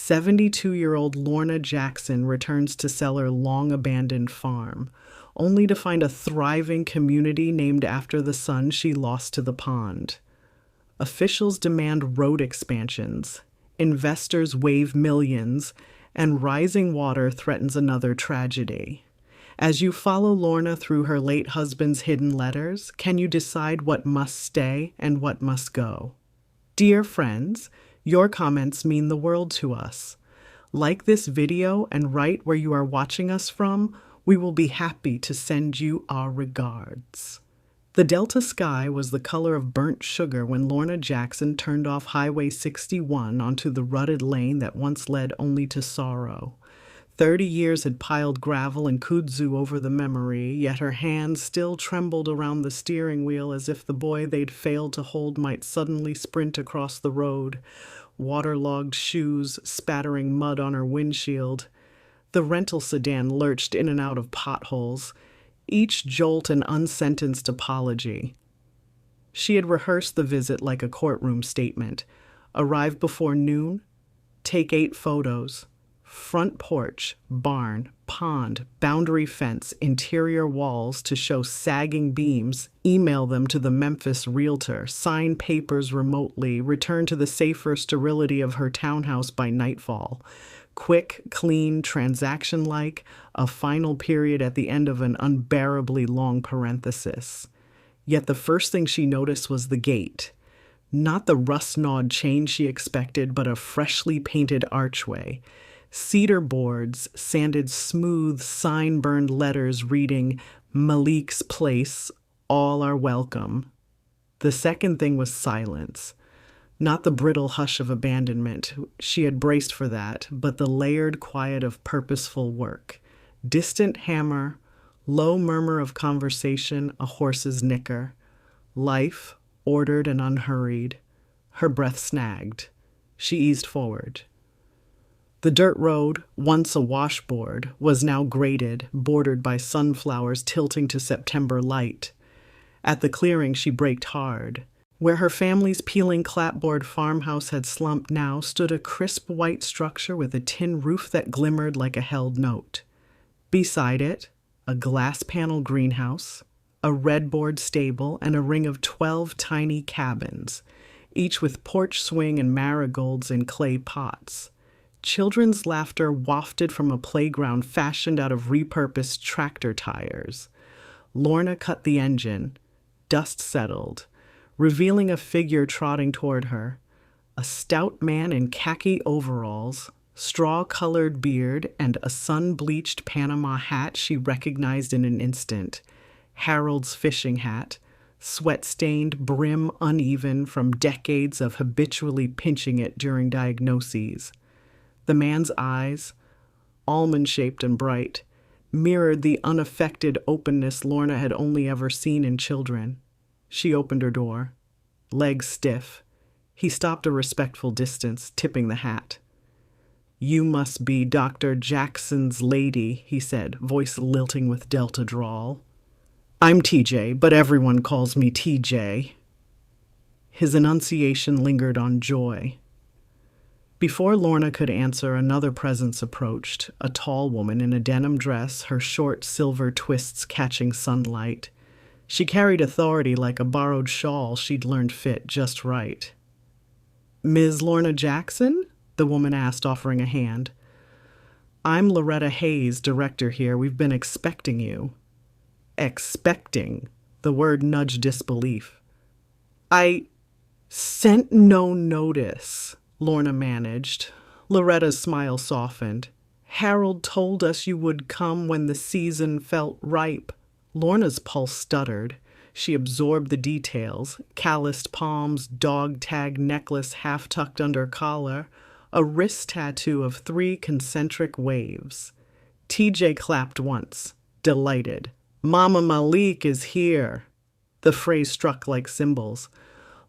72-year-old Lorna Jackson returns to sell her long-abandoned farm, only to find a thriving community named after the son she lost to the pond. Officials demand road expansions, investors wave millions, and rising water threatens another tragedy. As you follow Lorna through her late husband's hidden letters, can you decide what must stay and what must go? Dear friends, your comments mean the world to us. Like this video and write where you are watching us from. We will be happy to send you our regards. The Delta sky was the color of burnt sugar when Lorna Jackson turned off Highway 61 onto the rutted lane that once led only to sorrow. 30 years had piled gravel and kudzu over the memory, yet her hands still trembled around the steering wheel as if the boy they'd failed to hold might suddenly sprint across the road, waterlogged shoes spattering mud on her windshield. The rental sedan lurched in and out of potholes, each jolt an unsentenced apology. She had rehearsed the visit like a courtroom statement. Arrive before noon, take 8 photos. Front porch, barn, pond, boundary fence, interior walls to show sagging beams, email them to the Memphis realtor, sign papers remotely, return to the safer sterility of her townhouse by nightfall. Quick, clean, transaction-like, a final period at the end of an unbearably long parenthesis. Yet the first thing she noticed was the gate. Not the rust-gnawed chain she expected, but a freshly painted archway. Cedar boards, sanded smooth, sign-burned letters reading, Malik's Place, all are welcome. The second thing was silence. Not the brittle hush of abandonment, she had braced for that, but the layered quiet of purposeful work. Distant hammer, low murmur of conversation, a horse's nicker. Life, ordered and unhurried. Her breath snagged. She eased forward. The dirt road, once a washboard, was now graded, bordered by sunflowers tilting to September light. At the clearing, she braked hard. Where her family's peeling clapboard farmhouse had slumped now stood a crisp white structure with a tin roof that glimmered like a held note. Beside it, a glass panel greenhouse, a red board stable, and a ring of 12 tiny cabins, each with porch swing and marigolds in clay pots. Children's laughter wafted from a playground fashioned out of repurposed tractor tires. Lorna cut the engine. Dust settled, revealing a figure trotting toward her. A stout man in khaki overalls, straw-colored beard, and a sun-bleached Panama hat she recognized in an instant. Harold's fishing hat, sweat-stained, brim uneven from decades of habitually pinching it during diagnoses. The man's eyes, almond-shaped and bright, mirrored the unaffected openness Lorna had only ever seen in children. She opened her door, legs stiff. He stopped a respectful distance, tipping the hat. "You must be Dr. Jackson's lady," he said, voice lilting with Delta drawl. "I'm TJ, but everyone calls me TJ." His enunciation lingered on joy. Before Lorna could answer, another presence approached, a tall woman in a denim dress, her short silver twists catching sunlight. She carried authority like a borrowed shawl she'd learned fit just right. "Ms. Lorna Jackson?" the woman asked, offering a hand. "I'm Loretta Hayes, director here. We've been expecting you." "Expecting?" The word nudged disbelief. "I sent no notice," Lorna managed. Loretta's smile softened. "Harold told us you would come when the season felt ripe." Lorna's pulse stuttered. She absorbed the details. Calloused palms, dog-tag necklace half tucked under collar, a wrist tattoo of 3 concentric waves. TJ clapped once, delighted. "Mama Malik is here." The phrase struck like cymbals.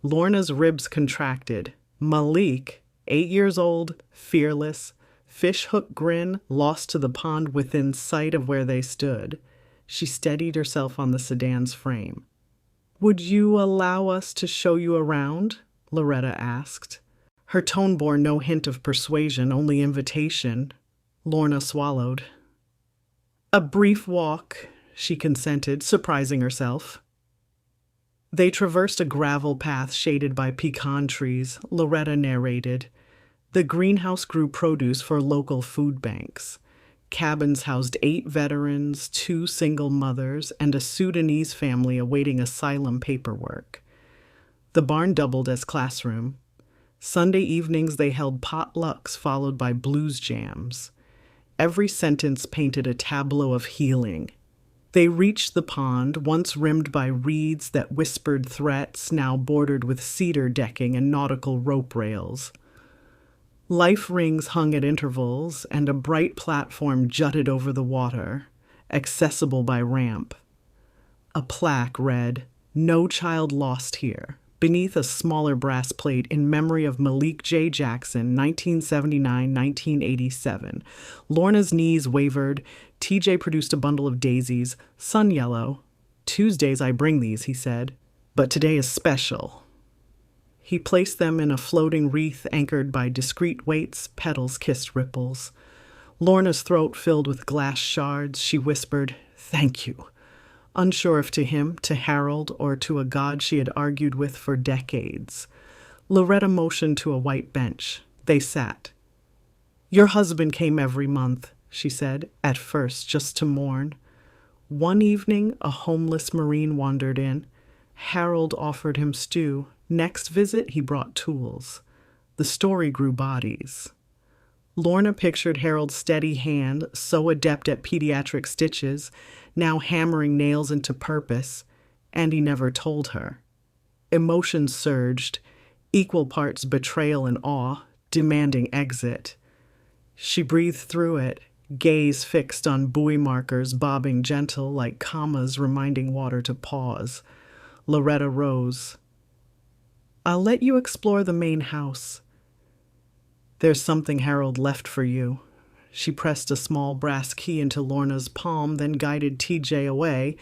Lorna's ribs contracted. Malik, 8 years old, fearless, fishhook grin, lost to the pond within sight of where they stood. She steadied herself on the sedan's frame. "Would you allow us to show you around?" Loretta asked. Her tone bore no hint of persuasion, only invitation. Lorna swallowed. "A brief walk," she consented, surprising herself. They traversed a gravel path shaded by pecan trees, Loretta narrated. The greenhouse grew produce for local food banks. Cabins housed 8 veterans, 2 single mothers, and a Sudanese family awaiting asylum paperwork. The barn doubled as classroom. Sunday evenings they held potlucks followed by blues jams. Every sentence painted a tableau of healing. They reached the pond, once rimmed by reeds that whispered threats, now bordered with cedar decking and nautical rope rails. Life rings hung at intervals, and a bright platform jutted over the water, accessible by ramp. A plaque read, "No child lost here," beneath a smaller brass plate in memory of Malik J. Jackson, 1979-1987. Lorna's knees wavered. TJ produced a bundle of daisies, sun yellow. "Tuesdays I bring these," he said, "but today is special." He placed them in a floating wreath anchored by discreet weights, petals kissed ripples. Lorna's throat filled with glass shards. She whispered, "Thank you," unsure if to him, to Harold, or to a god she had argued with for decades. Loretta motioned to a white bench. They sat. "Your husband came every month," she said, at first just to mourn. One evening, a homeless Marine wandered in. Harold offered him stew. Next visit, he brought tools. The story grew bodies. Lorna pictured Harold's steady hand, so adept at pediatric stitches, now hammering nails into purpose, and he never told her. Emotions surged, equal parts betrayal and awe, demanding exit. She breathed through it, gaze fixed on buoy markers bobbing gentle like commas reminding water to pause. Loretta rose. "I'll let you explore the main house. There's something Harold left for you." She pressed a small brass key into Lorna's palm, then guided TJ away,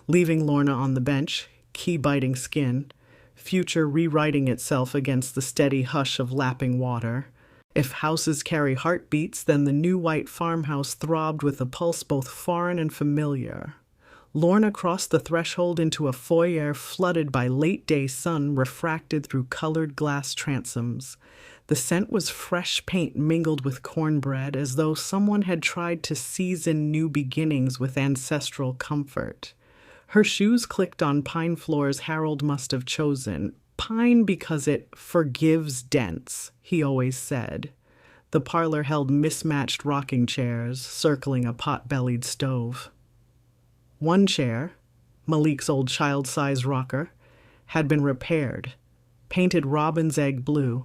leaving Lorna on the bench, key biting skin, future rewriting itself against the steady hush of lapping water. If houses carry heartbeats, then the new white farmhouse throbbed with a pulse both foreign and familiar. Lorna crossed the threshold into a foyer flooded by late-day sun refracted through colored glass transoms. The scent was fresh paint mingled with cornbread, as though someone had tried to season new beginnings with ancestral comfort. Her shoes clicked on pine floors Harold must have chosen. Pine because it forgives dents, he always said. The parlor held mismatched rocking chairs, circling a pot-bellied stove. One chair, Malik's old child-size rocker, had been repaired, painted robin's egg blue,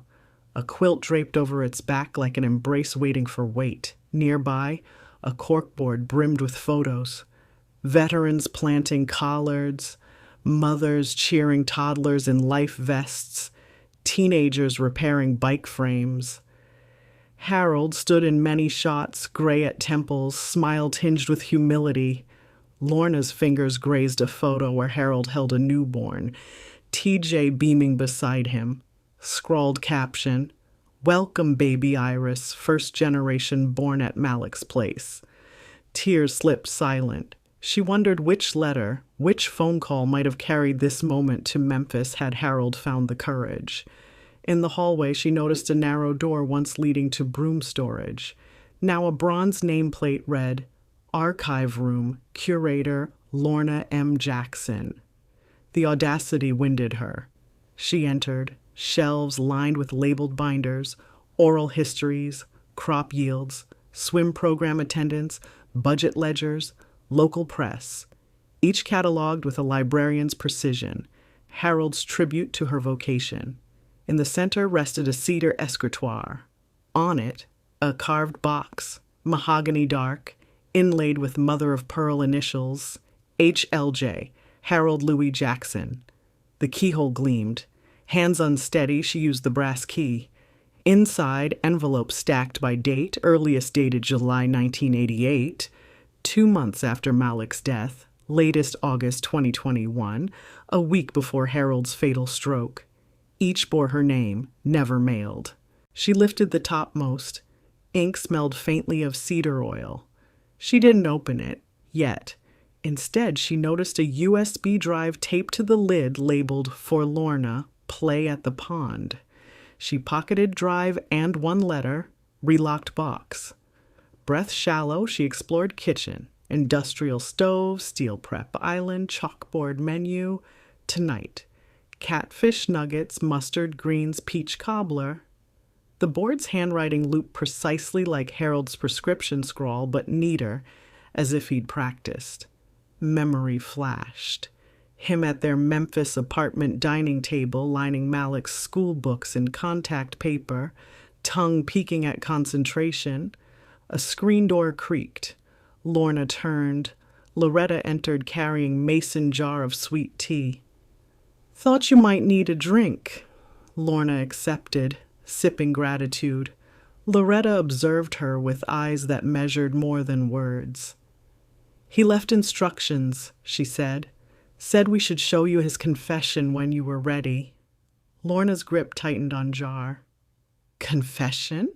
a quilt draped over its back like an embrace waiting for weight. Nearby, a corkboard brimmed with photos. Veterans planting collards, mothers cheering toddlers in life vests, teenagers repairing bike frames. Harold stood in many shots, gray at temples, smile tinged with humility. Lorna's fingers grazed a photo where Harold held a newborn, TJ beaming beside him. Scrawled caption, "Welcome, baby Iris, first generation born at Malik's place." Tears slipped silent. She wondered which letter, which phone call might have carried this moment to Memphis had Harold found the courage. In the hallway, she noticed a narrow door once leading to broom storage. Now a bronze nameplate read, "Archive Room, Curator Lorna M. Jackson." The audacity winded her. She entered, shelves lined with labeled binders, oral histories, crop yields, swim program attendance, budget ledgers, local press, each cataloged with a librarian's precision, Harold's tribute to her vocation. In the center rested a cedar escritoire. On it, a carved box, mahogany dark, inlaid with mother-of-pearl initials, HLJ, Harold Louis Jackson. The keyhole gleamed. Hands unsteady, she used the brass key. Inside, envelope stacked by date, earliest dated July 1988, 2 months after Malik's death, latest August 2021, a week before Harold's fatal stroke. Each bore her name, never mailed. She lifted the topmost. Ink smelled faintly of cedar oil. She didn't open it, yet. Instead, she noticed a USB drive taped to the lid labeled "For Lorna, Play at the Pond." She pocketed drive and one letter, relocked box. Breath shallow, she explored kitchen, industrial stove, steel prep island, chalkboard menu. Tonight, catfish nuggets, mustard greens, peach cobbler. The board's handwriting looped precisely like Harold's prescription scrawl, but neater, as if he'd practiced. Memory flashed. Him at their Memphis apartment dining table, lining Malik's school books in contact paper, tongue peeking at concentration. A screen door creaked. Lorna turned. Loretta entered carrying mason jar of sweet tea. "Thought you might need a drink." Lorna accepted, sipping gratitude. Loretta observed her with eyes that measured more than words. "He left instructions," she said. "Said we should show you his confession when you were ready." Lorna's grip tightened on jar. "Confession?"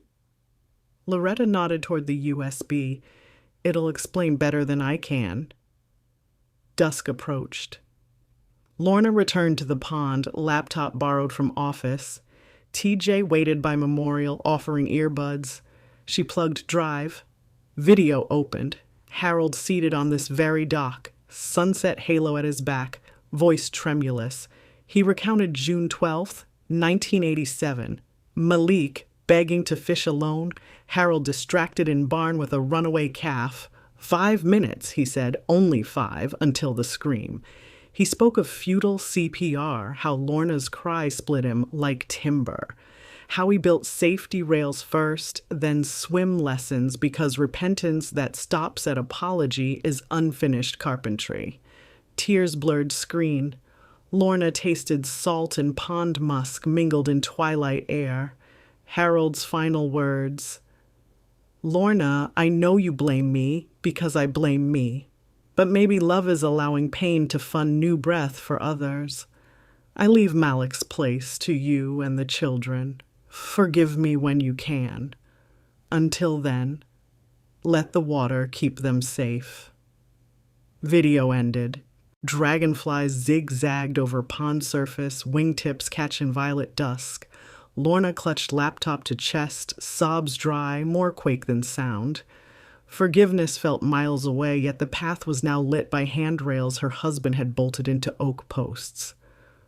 Loretta nodded toward the USB. "It'll explain better than I can." Dusk approached. Lorna returned to the pond, laptop borrowed from office. TJ waited by memorial, offering earbuds. She plugged drive. Video opened. Harold seated on this very dock, sunset halo at his back, voice tremulous. He recounted June 12th, 1987. Malik begging to fish alone. Harold distracted in barn with a runaway calf. 5 minutes, he said, only 5, until the scream. He spoke of futile CPR, how Lorna's cry split him like timber, how he built safety rails first, then swim lessons because repentance that stops at apology is unfinished carpentry. Tears blurred screen. Lorna tasted salt and pond musk mingled in twilight air. Harold's final words. "Lorna, I know you blame me because I blame me. But maybe love is allowing pain to fund new breath for others. I leave Malik's place to you and the children. Forgive me when you can. Until then, let the water keep them safe." Video ended. Dragonflies zigzagged over pond surface, wingtips catching violet dusk. Lorna clutched laptop to chest, sobs dry, more quake than sound. Forgiveness felt miles away, yet the path was now lit by handrails her husband had bolted into oak posts.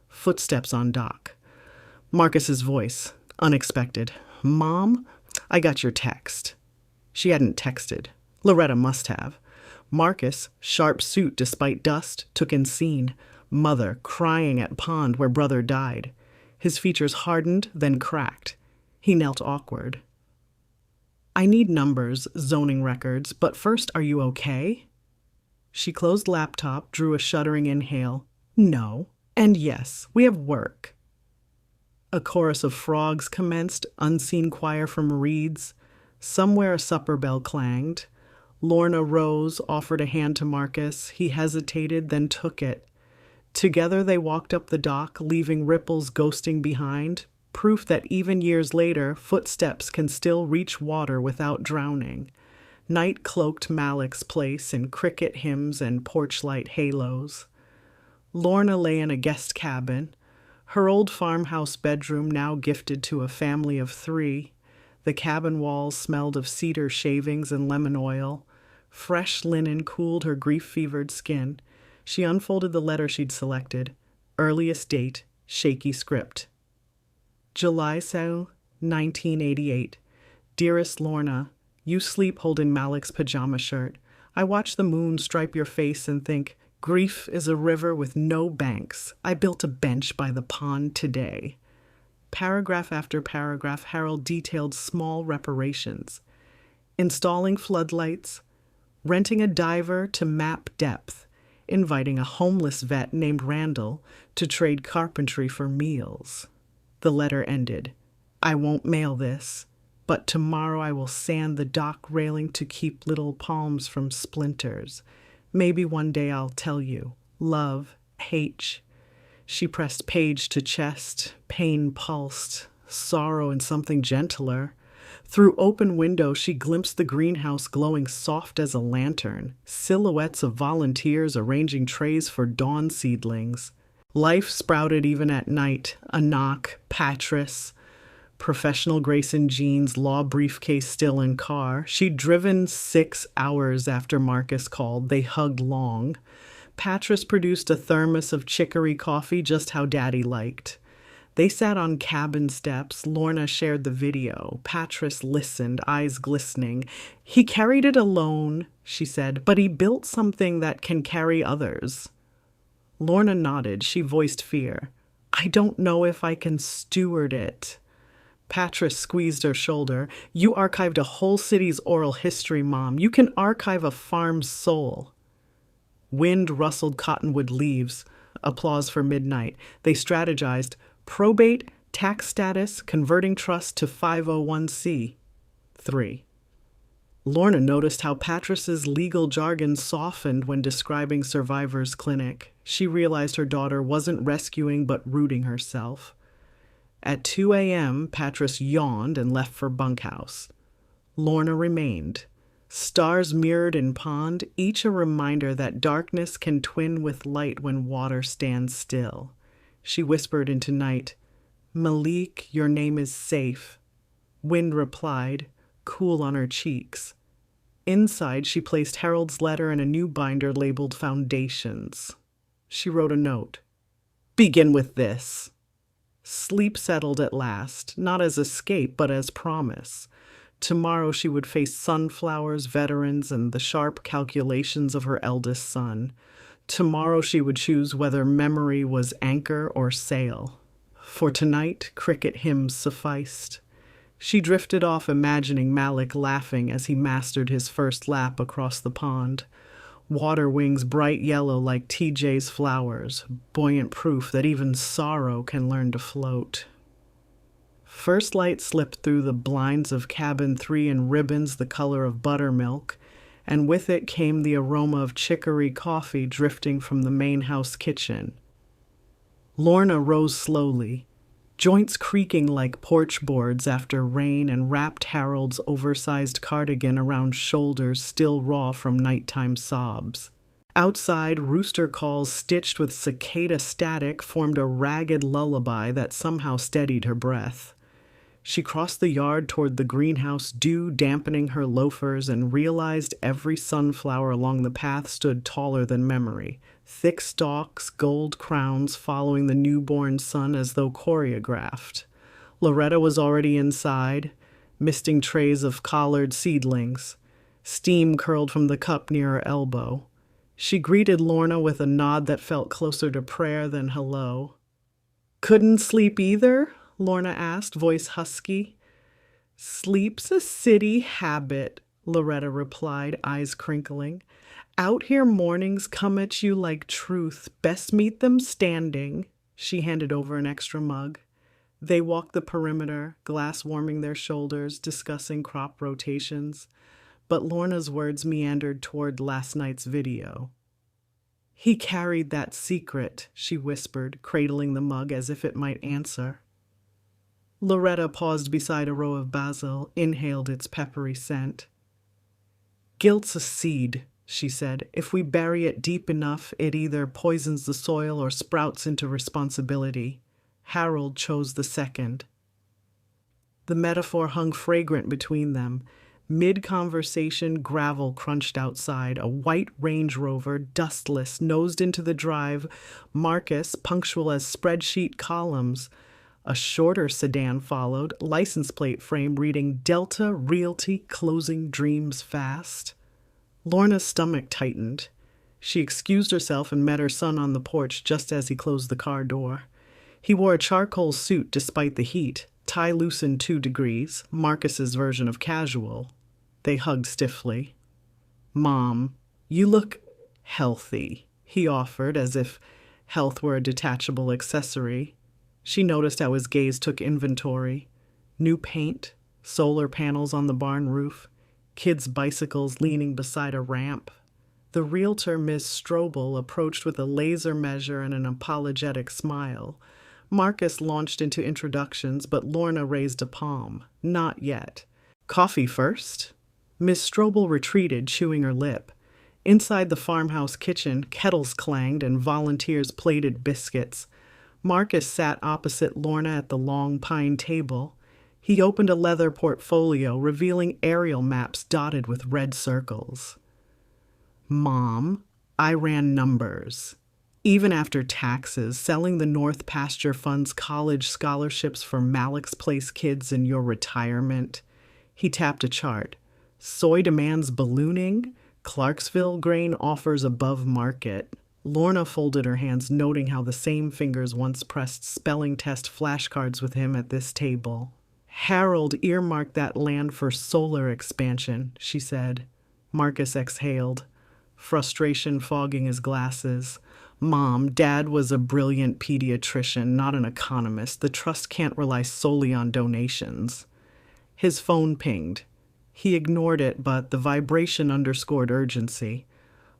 Footsteps on dock. Marcus's voice, unexpected. "Mom, I got your text." She hadn't texted. Loretta must have. Marcus, sharp suit despite dust, took in scene. Mother crying at pond where brother died. His features hardened, then cracked. He knelt awkward. "I need numbers, zoning records, but first, are you okay?" She closed laptop, drew a shuddering inhale. "No. And yes, we have work." A chorus of frogs commenced, unseen choir from reeds. Somewhere a supper bell clanged. Lorna rose, offered a hand to Marcus. He hesitated, then took it. Together they walked up the dock, leaving ripples ghosting behind. Proof that even years later, footsteps can still reach water without drowning. Night cloaked Malik's place in cricket hymns and porchlight halos. Lorna lay in a guest cabin, her old farmhouse bedroom now gifted to a family of 3. The cabin walls smelled of cedar shavings and lemon oil. Fresh linen cooled her grief-fevered skin. She unfolded the letter she'd selected. Earliest date, shaky script. July 7, 1988. Dearest Lorna, you sleep holding Malik's pajama shirt. I watch the moon stripe your face and think, grief is a river with no banks. I built a bench by the pond today. Paragraph after paragraph, Harold detailed small reparations. Installing floodlights, renting a diver to map depth, inviting a homeless vet named Randall to trade carpentry for meals. The letter ended. "I won't mail this, but tomorrow I will sand the dock railing to keep little palms from splinters. Maybe one day I'll tell you. Love, H." She pressed page to chest. Pain pulsed. sorrow, and something gentler. Through open window, she glimpsed the greenhouse glowing soft as a lantern, silhouettes of volunteers arranging trays for dawn seedlings. Life sprouted even at night. A knock, Patris, professional Grace in jeans, law briefcase still in car. She'd driven 6 hours after Marcus called. They hugged long. Patris produced a thermos of chicory coffee, just how Daddy liked. They sat on cabin steps. Lorna shared the video. Patris listened, eyes glistening. "He carried it alone," she said, "but he built something that can carry others." Lorna nodded. She voiced fear. "I don't know if I can steward it." Patris squeezed her shoulder. "You archived a whole city's oral history, Mom. You can archive a farm's soul." Wind rustled cottonwood leaves. Applause for midnight. They strategized. Probate, tax status, converting trust to 501c3. Lorna noticed how Patris's legal jargon softened when describing Survivor's Clinic. She realized her daughter wasn't rescuing but rooting herself. At 2 a.m., Patris yawned and left for bunkhouse. Lorna remained. Stars mirrored in pond, each a reminder that darkness can twin with light when water stands still. She whispered into night, "Malik, your name is safe." Wind replied, cool on her cheeks. Inside, she placed Harold's letter in a new binder labeled Foundations. She wrote a note. "Begin with this." Sleep settled at last, not as escape, but as promise. Tomorrow she would face sunflowers, veterans, and the sharp calculations of her eldest son. Tomorrow she would choose whether memory was anchor or sail. For tonight, cricket hymns sufficed. She drifted off imagining Malik laughing as he mastered his first lap across the pond. Water wings bright yellow like TJ's flowers, buoyant proof that even sorrow can learn to float. First light slipped through the blinds of cabin 3 in ribbons the color of buttermilk, and with it came the aroma of chicory coffee drifting from the main house kitchen. Lorna rose slowly, joints creaking like porch boards after rain, and wrapped Harold's oversized cardigan around shoulders still raw from nighttime sobs. Outside, rooster calls stitched with cicada static formed a ragged lullaby that somehow steadied her breath. She crossed the yard toward the greenhouse, dew dampening her loafers, and realized every sunflower along the path stood taller than memory, thick stalks, gold crowns following the newborn sun as though choreographed. Loretta was already inside, misting trays of collared seedlings. Steam curled from the cup near her elbow. She greeted Lorna with a nod that felt closer to prayer than hello. "Couldn't sleep either?" Lorna asked, voice husky. "Sleep's a city habit," Loretta replied, eyes crinkling. "Out here mornings come at you like truth. Best meet them standing." She handed over an extra mug. They walked the perimeter, glass warming their shoulders, discussing crop rotations. But Lorna's words meandered toward last night's video. "He carried that secret," she whispered, cradling the mug as if it might answer. Loretta paused beside a row of basil, inhaled its peppery scent. "Guilt's a seed," she said. "If we bury it deep enough, it either poisons the soil or sprouts into responsibility. Harold chose the second." The metaphor hung fragrant between them. Mid-conversation, gravel crunched outside. A white Range Rover, dustless, nosed into the drive. Marcus, punctual as spreadsheet columns. A shorter sedan followed, license plate frame reading Delta Realty Closing Dreams Fast. Lorna's stomach tightened. She excused herself and met her son on the porch just as he closed the car door. He wore a charcoal suit despite the heat, tie loosened 2 degrees, Marcus's version of casual. They hugged stiffly. "Mom, you look healthy," he offered, as if health were a detachable accessory. She noticed how his gaze took inventory. New paint, solar panels on the barn roof, kids' bicycles leaning beside a ramp. The realtor, Miss Strobel, approached with a laser measure and an apologetic smile. Marcus launched into introductions, but Lorna raised a palm. Not yet. Coffee first? Miss Strobel retreated, chewing her lip. Inside the farmhouse kitchen, kettles clanged and volunteers plated biscuits. Marcus sat opposite Lorna at the long pine table. He opened a leather portfolio, revealing aerial maps dotted with red circles. Mom, I ran numbers. Even after taxes, selling the North Pasture Fund's college scholarships for Malik's Place kids in your retirement. He tapped a chart. Soy demands ballooning. Clarksville grain offers above market. Lorna folded her hands, noting how the same fingers once pressed spelling test flashcards with him at this table. Harold earmarked that land for solar expansion, she said. Marcus exhaled, frustration fogging his glasses. Mom, Dad was a brilliant pediatrician, not an economist. The trust can't rely solely on donations. His phone pinged. He ignored it, but the vibration underscored urgency.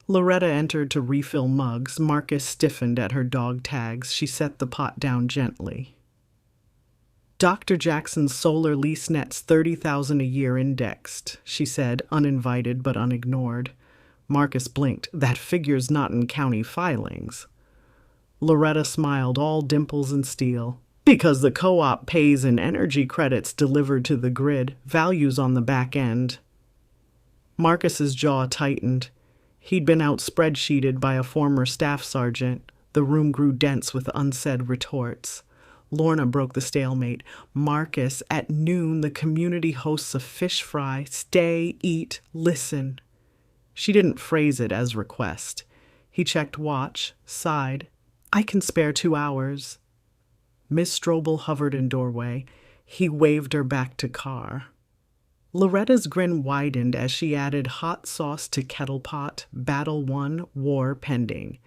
Loretta entered to refill mugs. Marcus stiffened at her dog tags. She set the pot down gently. Dr. Jackson's solar lease nets $30,000 a year indexed, she said, uninvited but unignored. Marcus blinked. That figure's not in county filings. Loretta smiled, all dimples and steel. Because the co-op pays in energy credits delivered to the grid, values on the back end. Marcus's jaw tightened. He'd been out spreadsheeted by a former staff sergeant. The room grew dense with unsaid retorts. Lorna broke the stalemate. Marcus, at noon, the community hosts a fish fry. Stay, eat, listen. She didn't phrase it as request. He checked watch, sighed. I can spare 2 hours. Miss Strobel hovered in doorway. He waved her back to car. Loretta's grin widened as she added hot sauce to kettle pot. Battle won, war pending.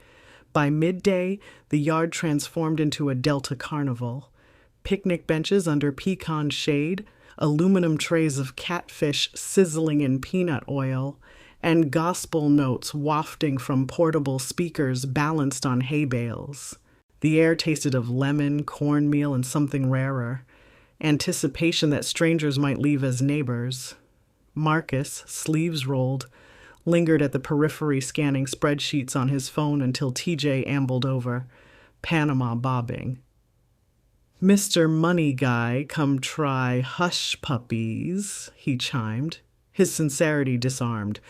By midday, the yard transformed into a Delta carnival. Picnic benches under pecan shade, aluminum trays of catfish sizzling in peanut oil, and gospel notes wafting from portable speakers balanced on hay bales. The air tasted of lemon, cornmeal, and something rarer. Anticipation that strangers might leave as neighbors. Marcus, sleeves rolled, lingered at the periphery scanning spreadsheets on his phone until TJ ambled over, Panama bobbing. Mr. Money Guy, come try hush puppies, he chimed, his sincerity disarmed.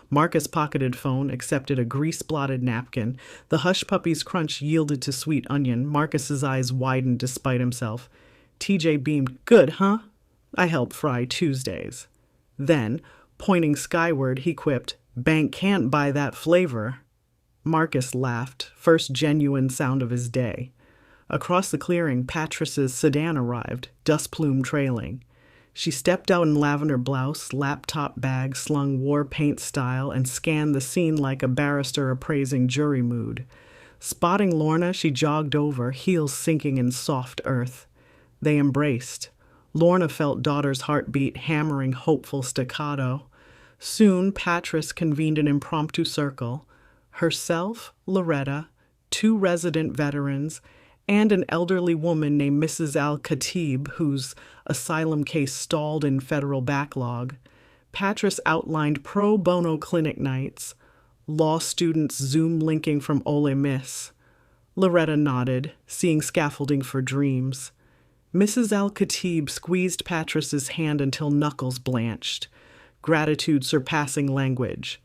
Marcus pocketed phone, accepted a grease-blotted napkin. The hush puppy's crunch yielded to sweet onion. Marcus's eyes widened despite himself. TJ beamed. Good, huh? I help fry Tuesdays. Then, pointing skyward, he quipped, Bank can't buy that flavor. Marcus laughed, first genuine sound of his day. Across the clearing, Patris's sedan arrived, dust plume trailing. She stepped out in lavender blouse, laptop bag slung war paint style, and scanned the scene like a barrister appraising jury mood. Spotting Lorna, she jogged over, heels sinking in soft earth. They embraced. Lorna felt daughter's heartbeat hammering hopeful staccato. Soon, Patris convened an impromptu circle. Herself, Loretta, 2 resident veterans, and an elderly woman named Mrs. Al-Khatib, whose asylum case stalled in federal backlog. Patris outlined pro bono clinic nights, law students Zoom linking from Ole Miss. Loretta nodded, seeing scaffolding for dreams. Mrs. Al-Khatib squeezed Patris's hand until knuckles blanched, gratitude surpassing language.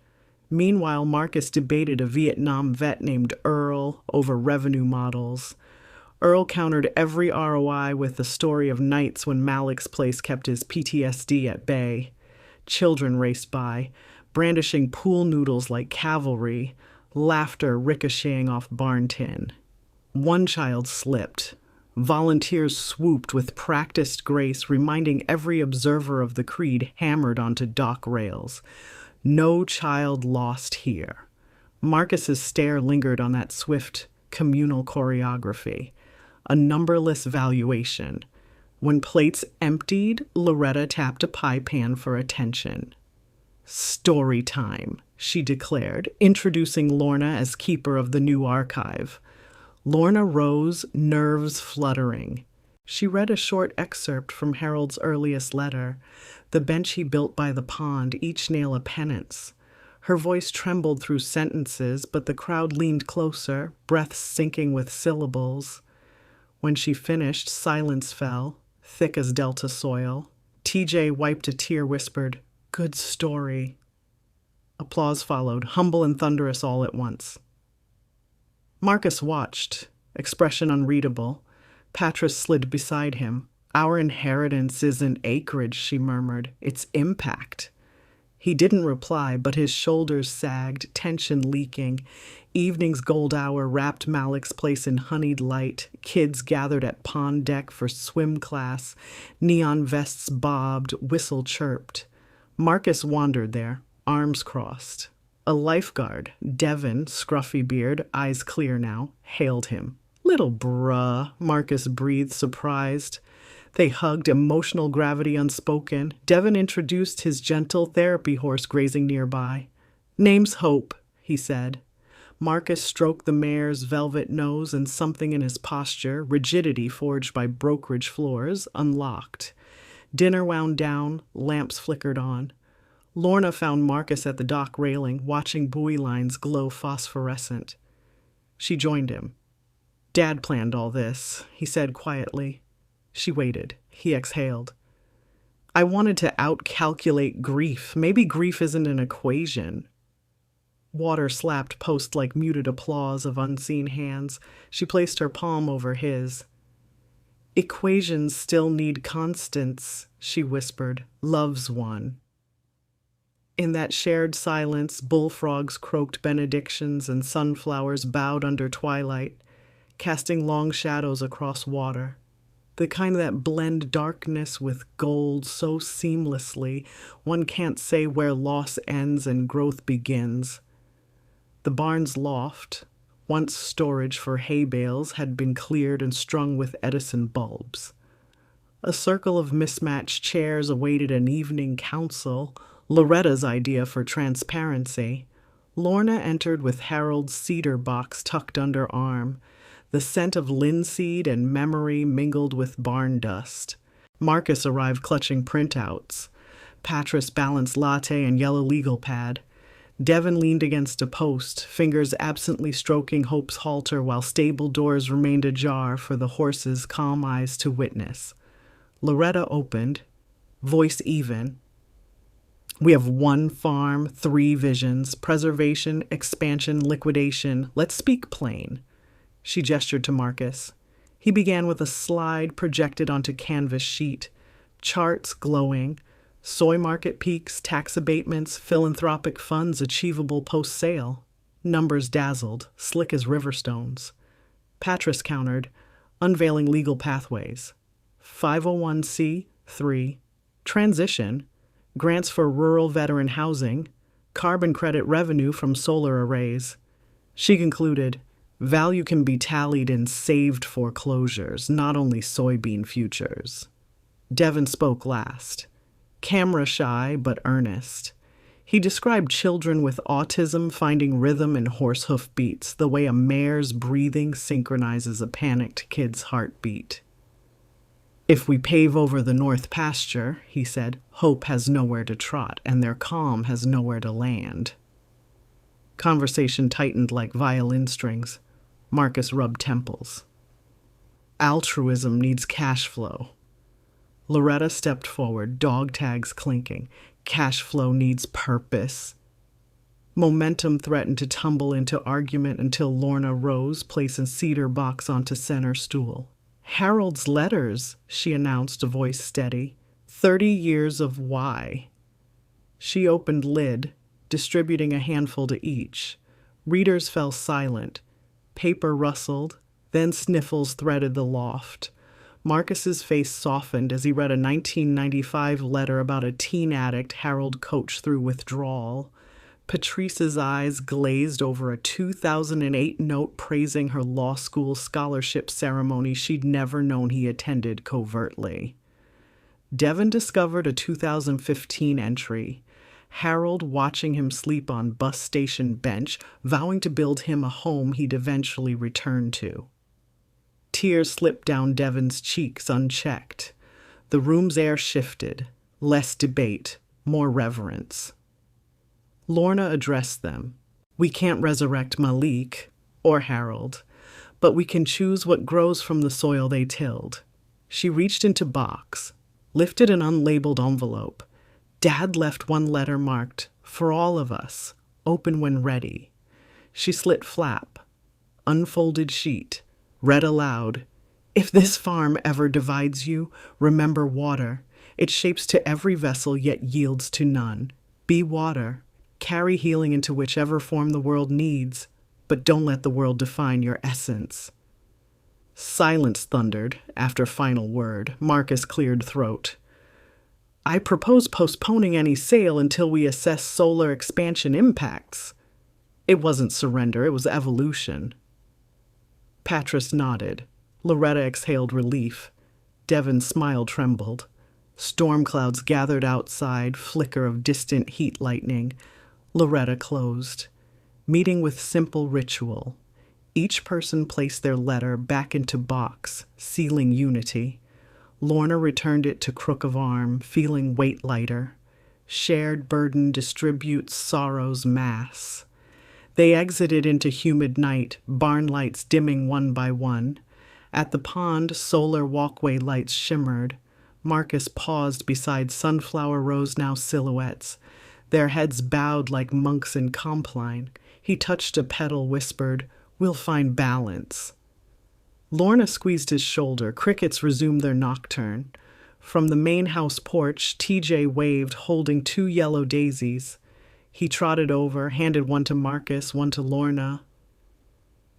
Meanwhile, Marcus debated a Vietnam vet named Earl over revenue models. Earl countered every ROI with the story of nights when Malik's Place kept his PTSD at bay. Children raced by, brandishing pool noodles like cavalry, laughter ricocheting off barn tin. One child slipped. Volunteers swooped with practiced grace, reminding every observer of the creed hammered onto dock rails. No child lost here. Marcus's stare lingered on that swift, communal choreography. A numberless valuation. When plates emptied, Loretta tapped a pie pan for attention. Story time, she declared, introducing Lorna as keeper of the new archive. Lorna rose, nerves fluttering. She read a short excerpt from Harold's earliest letter, the bench he built by the pond, each nail a penance. Her voice trembled through sentences, but the crowd leaned closer, breath sinking with syllables. When she finished, silence fell, thick as delta soil. TJ wiped a tear, whispered, "Good story." Applause followed, humble and thunderous all at once. Marcus watched, expression unreadable. Patras slid beside him. "Our inheritance isn't acreage," she murmured. "It's impact." He didn't reply, but his shoulders sagged, tension leaking. Evening's gold hour wrapped Malik's place in honeyed light. Kids gathered at pond deck for swim class. Neon vests bobbed, whistle chirped. Marcus wandered there, arms crossed. A lifeguard, Devon, scruffy beard, eyes clear now, hailed him. "Little bruh," Marcus breathed, surprised. They hugged, emotional gravity unspoken. Devon introduced his gentle therapy horse grazing nearby. "Name's Hope," he said. Marcus stroked the mare's velvet nose, and something in his posture, rigidity forged by brokerage floors, unlocked. Dinner wound down, lamps flickered on. Lorna found Marcus at the dock railing, watching buoy lines glow phosphorescent. She joined him. "Dad planned all this," he said quietly. She waited. He exhaled. "I wanted to outcalculate grief. Maybe grief isn't an equation." Water slapped post like muted applause of unseen hands. She placed her palm over his. "Equations still need constants," she whispered. "Love's one." In that shared silence, bullfrogs croaked benedictions and sunflowers bowed under twilight, casting long shadows across water. The kind that blend darkness with gold so seamlessly one can't say where loss ends and growth begins. The barn's loft, once storage for hay bales, had been cleared and strung with Edison bulbs. A circle of mismatched chairs awaited an evening council, Loretta's idea for transparency. Lorna entered with Harold's cedar box tucked under arm. The scent of linseed and memory mingled with barn dust. Marcus arrived clutching printouts. Patras balanced latte and yellow legal pad. Devon leaned against a post, fingers absently stroking Hope's halter while stable doors remained ajar for the horse's calm eyes to witness. Loretta opened, voice even. "We have one farm, 3 visions, preservation, expansion, liquidation. Let's speak plain." She gestured to Marcus. He began with a slide projected onto canvas sheet, charts glowing, soy market peaks, tax abatements, philanthropic funds achievable post-sale. Numbers dazzled, slick as river stones. Patras countered, unveiling legal pathways. 501c3, transition, grants for rural veteran housing, carbon credit revenue from solar arrays. She concluded, value can be tallied in saved foreclosures, not only soybean futures. Devon spoke last, camera shy but earnest. He described children with autism finding rhythm in horse hoof beats, the way a mare's breathing synchronizes a panicked kid's heartbeat. "If we pave over the north pasture," he said, "Hope has nowhere to trot, and their calm has nowhere to land." Conversation tightened like violin strings. Marcus rubbed temples. "Altruism needs cash flow." Loretta stepped forward, dog tags clinking. "Cash flow needs purpose." Momentum threatened to tumble into argument until Lorna rose, placing cedar box onto center stool. "Harold's letters," she announced, a voice steady. 30 years of why. She opened lid, distributing a handful to each. Readers fell silent. Paper rustled, then sniffles threaded the loft. Marcus's face softened as he read a 1995 letter about a teen addict Harold coached through withdrawal. Patrice's eyes glazed over a 2008 note praising her law school scholarship ceremony she'd never known he attended covertly. Devon discovered a 2015 entry. Harold watching him sleep on bus station bench, vowing to build him a home he'd eventually return to. Tears slipped down Devon's cheeks unchecked. The room's air shifted. Less debate, more reverence. Lorna addressed them. We can't resurrect Malik or Harold, but we can choose what grows from the soil they tilled. She reached into box, lifted an unlabeled envelope. Dad left one letter marked, "For all of us, open when ready." She slit flap, unfolded sheet, read aloud, "If this farm ever divides you, remember water. It shapes to every vessel yet yields to none. Be water. Carry healing into whichever form the world needs, but don't let the world define your essence." Silence thundered after final word. Marcus cleared throat. "I propose postponing any sale until we assess solar expansion impacts." It wasn't surrender, it was evolution. Patras nodded. Loretta exhaled relief. Devon's smile trembled. Storm clouds gathered outside, flicker of distant heat lightning. Loretta closed. Meeting with simple ritual. Each person placed their letter back into box, sealing unity. Lorna returned it to crook of arm, feeling weight lighter. Shared burden distributes sorrow's mass. They exited into humid night, barn lights dimming one by one. At the pond, solar walkway lights shimmered. Marcus paused beside sunflower rose now silhouettes, their heads bowed like monks in compline. He touched a petal, whispered, "We'll find balance." Lorna squeezed his shoulder. Crickets resumed their nocturne. From the main house porch, TJ waved, holding 2 yellow daisies. He trotted over, handed one to Marcus, one to Lorna.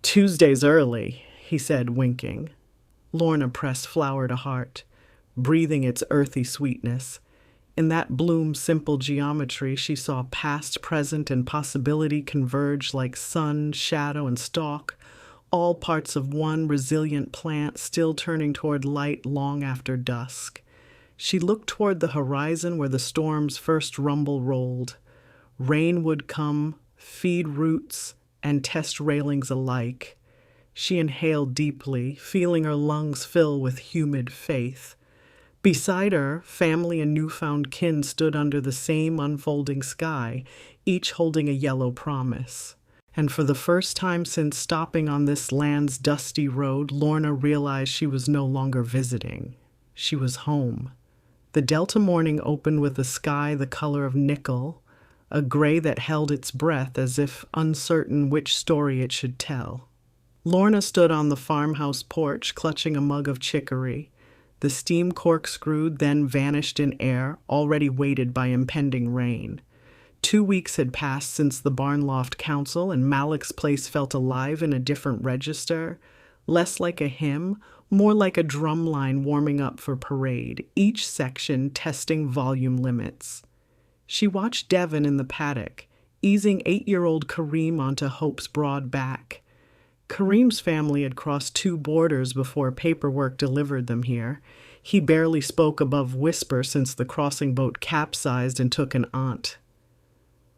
"Tuesday's early," he said, winking. Lorna pressed flower to heart, breathing its earthy sweetness. In that bloom's simple geometry, she saw past, present, and possibility converge like sun, shadow, and stalk, all parts of one resilient plant still turning toward light long after dusk. She looked toward the horizon where the storm's first rumble rolled. Rain would come, feed roots, and test railings alike. She inhaled deeply, feeling her lungs fill with humid faith. Beside her, family and newfound kin stood under the same unfolding sky, each holding a yellow promise. And for the first time since stopping on this land's dusty road, Lorna realized she was no longer visiting. She was home. The Delta morning opened with a sky the color of nickel, a gray that held its breath as if uncertain which story it should tell. Lorna stood on the farmhouse porch, clutching a mug of chicory. The steam corkscrewed, then vanished in air, already weighted by impending rain. 2 weeks had passed since the barn loft council, and Malik's place felt alive in a different register, less like a hymn, more like a drum line warming up for parade, each section testing volume limits. She watched Devon in the paddock, easing 8-year-old Kareem onto Hope's broad back. Kareem's family had crossed 2 borders before paperwork delivered them here. He barely spoke above whisper since the crossing boat capsized and took an aunt.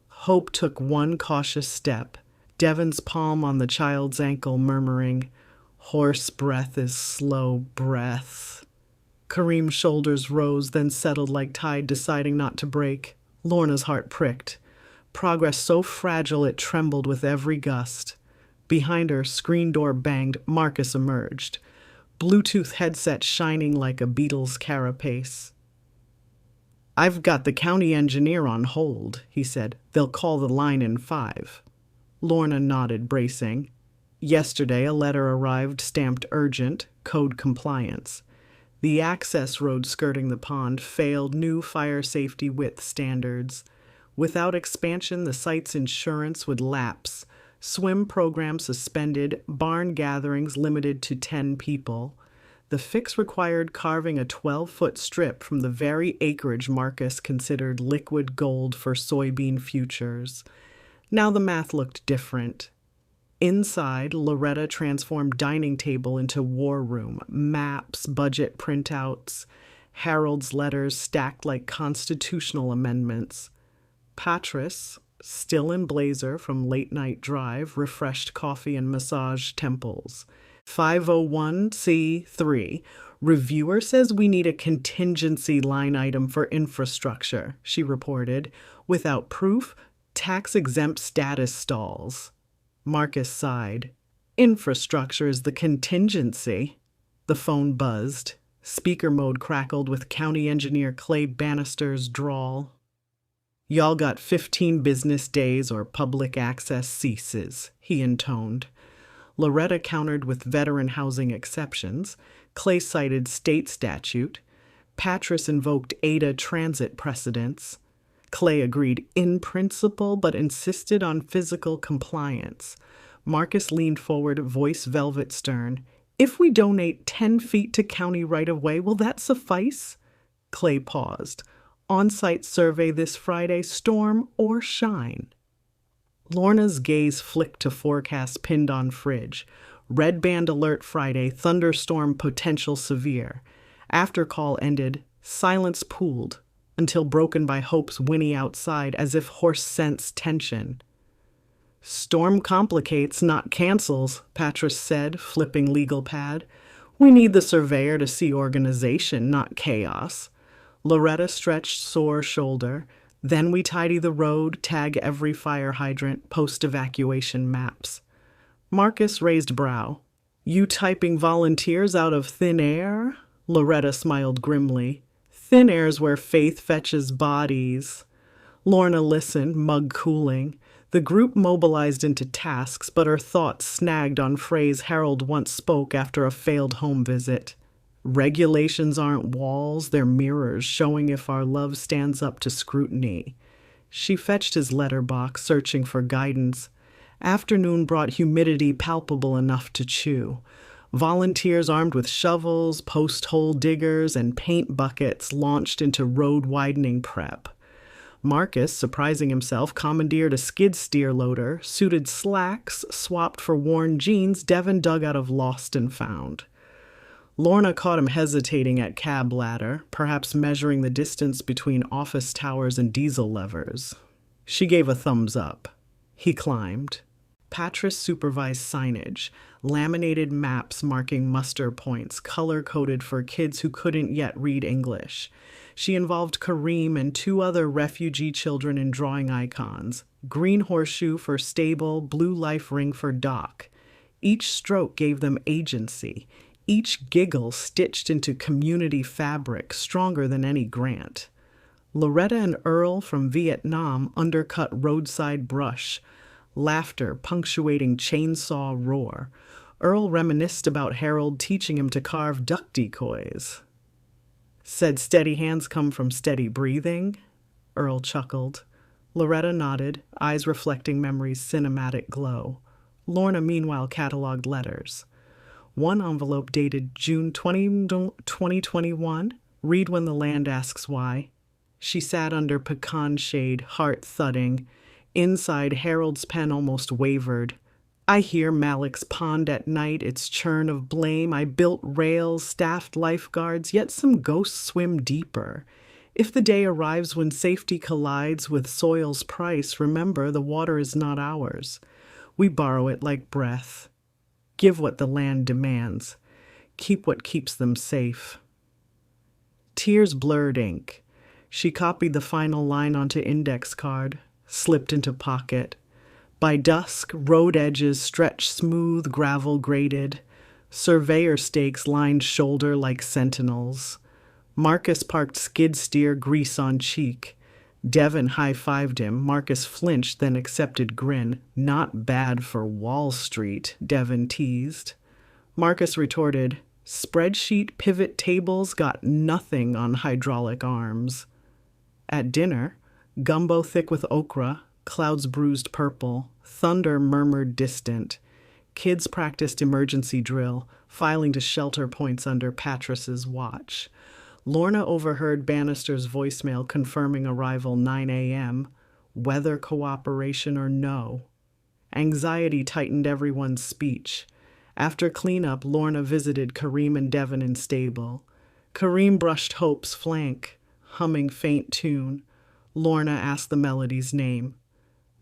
Hope took one cautious step, Devon's palm on the child's ankle, murmuring, "Horse breath is slow breath." Kareem's shoulders rose, then settled like tide, deciding not to break. Lorna's heart pricked. Progress so fragile it trembled with every gust. Behind her, screen door banged. Marcus emerged, Bluetooth headset shining like a beetle's carapace. "I've got the county engineer on hold," he said. "They'll call the line in 5. Lorna nodded, bracing. Yesterday, a letter arrived stamped urgent, code compliance. The access road skirting the pond failed new fire safety width standards. Without expansion, the site's insurance would lapse. Swim program suspended, barn gatherings limited to 10 people. The fix required carving a 12-foot strip from the very acreage Marcus considered liquid gold for soybean futures. Now the math looked different. Inside, Loretta transformed dining table into war room, maps, budget printouts, Harold's letters stacked like constitutional amendments. Patris, still in blazer from late-night drive, refreshed coffee and massaged temples. 501c3. Reviewer says we need a contingency line item for infrastructure, she reported. Without proof, tax-exempt status stalls. Marcus sighed. Infrastructure is the contingency. The phone buzzed. Speaker mode crackled with County Engineer Clay Bannister's drawl. Y'all got 15 business days or public access ceases, he intoned. Loretta countered with veteran housing exceptions. Clay cited state statute. Patris invoked ADA transit precedents. Clay agreed in principle but insisted on physical compliance. Marcus leaned forward, voice velvet stern. If we donate 10 feet to county right-of-way, will that suffice? Clay paused. On-site survey this Friday, storm or shine. Lorna's gaze flicked to forecast pinned on fridge. Red band alert Friday, thunderstorm potential severe. After call ended, silence pooled, until broken by Hope's whinny outside as if horse sensed tension. Storm complicates, not cancels, Patris said, flipping legal pad. We need the surveyor to see organization, not chaos. Loretta stretched sore shoulder. Then we tidy the road, tag every fire hydrant, post evacuation maps. Marcus raised brow. You typing volunteers out of thin air? Loretta smiled grimly. Thin air's where faith fetches bodies. Lorna listened, mug cooling. The group mobilized into tasks, but her thoughts snagged on phrase Harold once spoke after a failed home visit. Regulations aren't walls, they're mirrors, showing if our love stands up to scrutiny. She fetched his letterbox, searching for guidance. Afternoon brought humidity palpable enough to chew. Volunteers armed with shovels, post-hole diggers, and paint buckets launched into road-widening prep. Marcus, surprising himself, commandeered a skid-steer loader, suited slacks, swapped for worn jeans Devin dug out of Lost and Found. Lorna caught him hesitating at cab ladder, perhaps measuring the distance between office towers and diesel levers. She gave a thumbs up. He climbed. Patris supervised signage, laminated maps marking muster points, color-coded for kids who couldn't yet read English. She involved Kareem and 2 other refugee children in drawing icons, green horseshoe for stable, blue life ring for dock. Each stroke gave them agency, each giggle stitched into community fabric stronger than any grant. Loretta and Earl from Vietnam undercut roadside brush, laughter punctuating chainsaw roar. Earl reminisced about Harold teaching him to carve duck decoys. Said steady hands come from steady breathing? Earl chuckled. Loretta nodded, eyes reflecting memory's cinematic glow. Lorna meanwhile cataloged letters. One envelope dated June 2021. Read when the land asks why. She sat under pecan shade, heart thudding. Inside, Harold's pen almost wavered. I hear Malik's pond at night, its churn of blame. I built rails, staffed lifeguards, yet some ghosts swim deeper. If the day arrives when safety collides with soil's price, remember the water is not ours. We borrow it like breath. Give what the land demands. Keep what keeps them safe. Tears blurred ink. She copied the final line onto index card, slipped into pocket. By dusk, road edges stretched smooth, gravel graded. Surveyor stakes lined shoulder like sentinels. Marcus parked skid steer, grease on cheek. Devin high-fived him. Marcus flinched, then accepted grin. Not bad for Wall Street, Devin teased. Marcus retorted, spreadsheet pivot tables got nothing on hydraulic arms. At dinner, gumbo thick with okra, clouds bruised purple, thunder murmured distant. Kids practiced emergency drill, filing to shelter points under Patris's watch. Lorna overheard Bannister's voicemail confirming arrival 9 a.m., weather cooperation or no. Anxiety tightened everyone's speech. After cleanup, Lorna visited Kareem and Devin in stable. Kareem brushed Hope's flank, humming faint tune. Lorna asked the melody's name.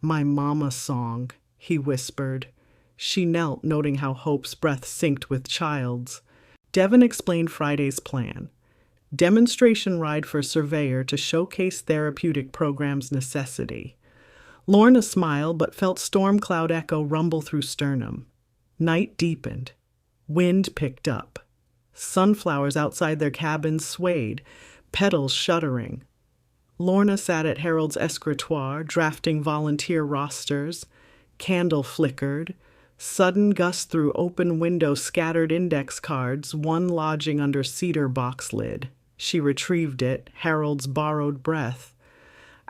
My mama song, he whispered. She knelt, noting how Hope's breath synced with Child's. Devon explained Friday's plan. Demonstration ride for surveyor to showcase therapeutic program's necessity. Lorna smiled but felt storm cloud echo rumble through sternum. Night deepened. Wind picked up. Sunflowers outside their cabins swayed, petals shuddering. Lorna sat at Harold's escritoire, drafting volunteer rosters. Candle flickered. Sudden gust through open window scattered index cards, one lodging under cedar box lid. She retrieved it, Harold's borrowed breath.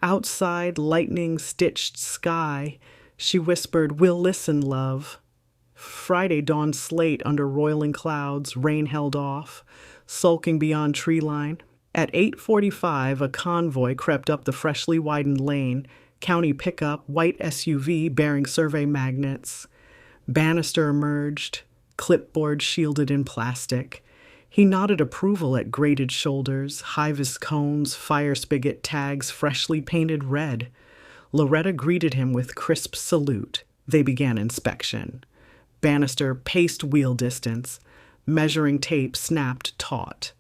Outside, lightning-stitched sky. She whispered, We'll listen, love. Friday dawned slate under roiling clouds, rain held off, sulking beyond tree line. At 8:45, a convoy crept up the freshly widened lane, county pickup, white SUV bearing survey magnets. Bannister emerged, clipboard shielded in plastic. He nodded approval at grated shoulders, high-vis cones, fire spigot tags freshly painted red. Loretta greeted him with crisp salute. They began inspection. Bannister paced wheel distance. Measuring tape snapped taut.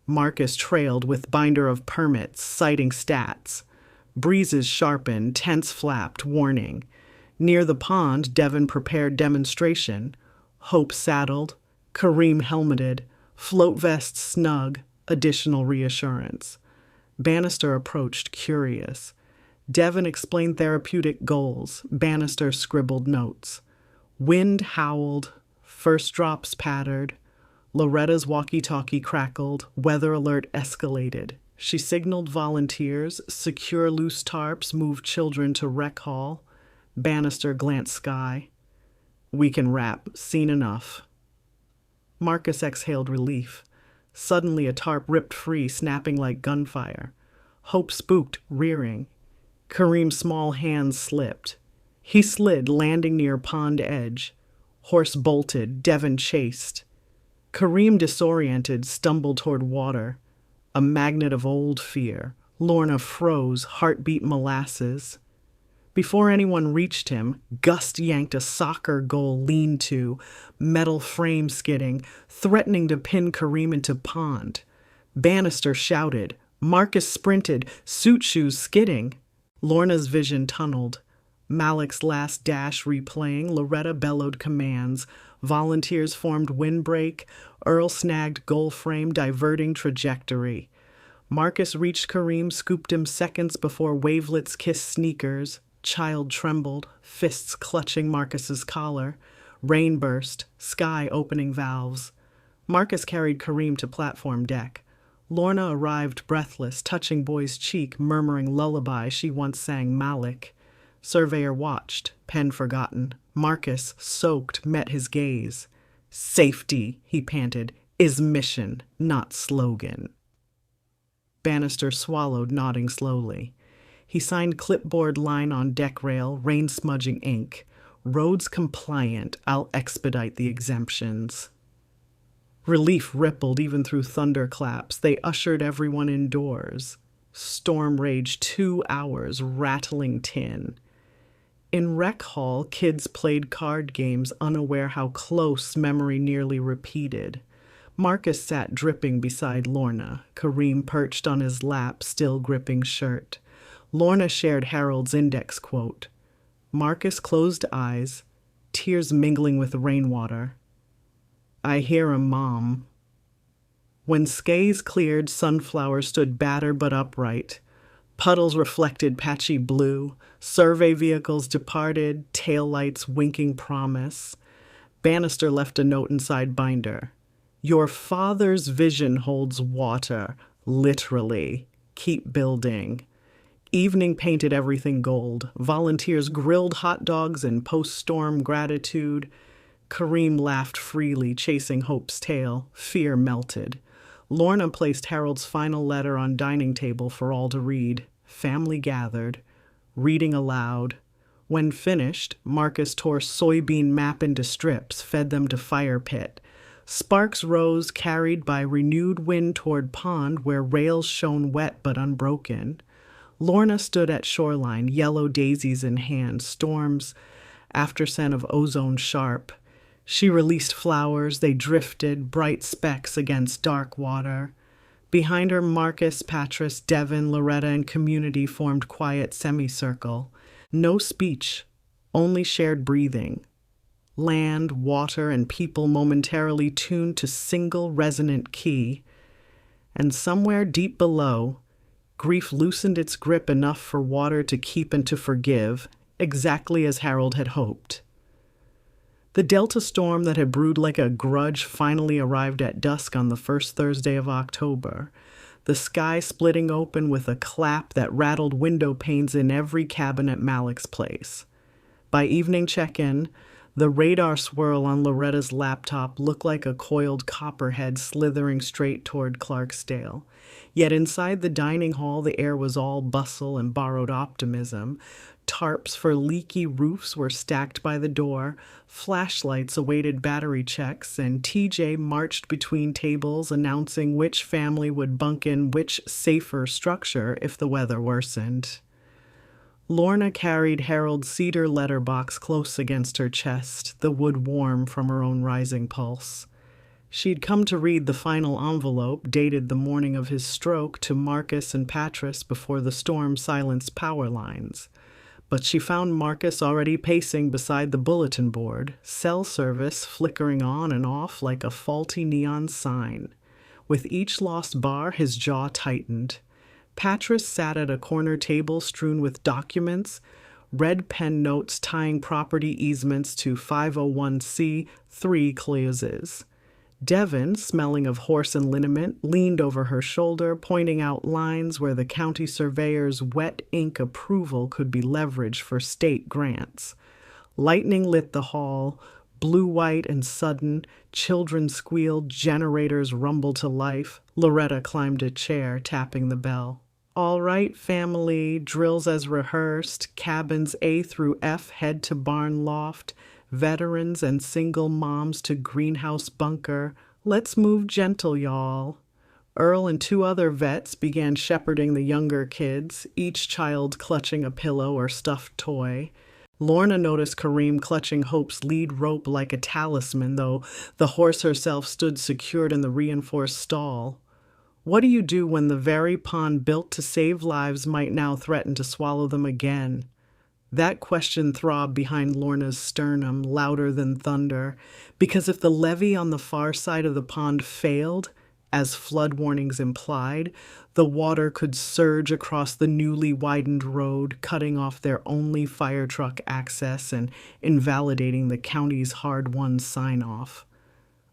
Marcus trailed with binder of permits, citing stats. Breezes sharpened, tents flapped, warning. Near the pond, Devon prepared demonstration. Hope saddled, Kareem helmeted, float vests snug, additional reassurance. Bannister approached, curious. Devon explained therapeutic goals. Bannister scribbled notes. Wind howled, first drops pattered. Loretta's walkie-talkie crackled, weather alert escalated. She signaled volunteers, secure loose tarps, move children to rec hall. Bannister glanced sky. We can wrap, seen enough. Marcus exhaled relief. Suddenly a tarp ripped free, snapping like gunfire. Hope spooked, rearing. Kareem's small hands slipped. He slid, landing near pond edge. Horse bolted, Devon chased. Kareem, disoriented, stumbled toward water. A magnet of old fear. Lorna froze, heartbeat molasses. Before anyone reached him, Gust yanked a soccer goal lean-to, metal frame skidding, threatening to pin Kareem into pond. Bannister shouted. Marcus sprinted, suit shoes skidding. Lorna's vision tunneled. Malik's last dash replaying, Loretta bellowed commands. Volunteers formed windbreak. Earl snagged goal frame, diverting trajectory. Marcus reached Kareem, scooped him seconds before wavelets kissed sneakers. Child trembled, fists clutching Marcus's collar. Rain burst, sky opening valves. Marcus carried Kareem to platform deck. Lorna arrived breathless, touching boy's cheek, murmuring lullaby she once sang Malik. Surveyor watched, pen forgotten. Marcus, soaked, met his gaze. Safety, he panted, is mission, not slogan. Bannister swallowed, nodding slowly. He signed clipboard line on deck rail, rain-smudging ink. Roads compliant, I'll expedite the exemptions. Relief rippled even through thunderclaps. They ushered everyone indoors. Storm raged 2 hours, rattling tin. In rec hall, kids played card games, unaware how close memory nearly repeated. Marcus sat dripping beside Lorna, Kareem perched on his lap, still gripping shirt. Lorna shared Harold's index quote. Marcus closed eyes, tears mingling with rainwater. I hear a mom. When skies cleared, sunflowers stood battered but upright. Puddles reflected patchy blue. Survey vehicles departed, taillights winking promise. Bannister left a note inside binder. Your father's vision holds water, literally. Keep building. Evening painted everything gold. Volunteers grilled hot dogs in post-storm gratitude. Kareem laughed freely, chasing Hope's tail. Fear melted. Lorna placed Harold's final letter on dining table for all to read. Family gathered, reading aloud. When finished, Marcus tore soybean map into strips, fed them to fire pit. Sparks rose, carried by renewed wind toward pond where rails shone wet but unbroken. Lorna stood at shoreline, yellow daisies in hand, storm's afterscent of ozone sharp. She released flowers, they drifted, bright specks against dark water. Behind her, Marcus, Patris, Devon, Loretta, and community formed quiet semicircle. No speech, only shared breathing. Land, water, and people momentarily tuned to single resonant key. And somewhere deep below, grief loosened its grip enough for water to keep and to forgive, exactly as Harold had hoped. The Delta storm that had brewed like a grudge finally arrived at dusk on the first Thursday of October, the sky splitting open with a clap that rattled window panes in every cabin at Malik's place. By evening check-in, the radar swirl on Loretta's laptop looked like a coiled copperhead slithering straight toward Clarksdale. Yet inside the dining hall, the air was all bustle and borrowed optimism. Tarps for leaky roofs were stacked by the door, flashlights awaited battery checks, and TJ marched between tables announcing which family would bunk in which safer structure if the weather worsened. Lorna carried Harold's cedar letterbox close against her chest, the wood warm from her own rising pulse. She'd come to read the final envelope, dated the morning of his stroke, to Marcus and Patris before the storm silenced power lines. But she found Marcus already pacing beside the bulletin board, cell service flickering on and off like a faulty neon sign. With each lost bar, his jaw tightened. Patris sat at a corner table strewn with documents, red pen notes tying property easements to 501c3 clauses. Devon, smelling of horse and liniment, leaned over her shoulder, pointing out lines where the county surveyor's wet ink approval could be leveraged for state grants. Lightning lit the hall, blue-white and sudden. Children squealed, generators rumbled to life. Loretta climbed a chair, tapping the bell. All right, family, drills as rehearsed, cabins A through F head to barn loft, veterans and single moms to greenhouse bunker. Let's move gentle, y'all. Earl and two other vets began shepherding the younger kids, each child clutching a pillow or stuffed toy. Lorna noticed Kareem clutching Hope's lead rope like a talisman, though the horse herself stood secured in the reinforced stall. What do you do when the very pond built to save lives might now threaten to swallow them again? That question throbbed behind Lorna's sternum, louder than thunder, because if the levee on the far side of the pond failed, as flood warnings implied, the water could surge across the newly widened road, cutting off their only fire truck access and invalidating the county's hard-won sign-off.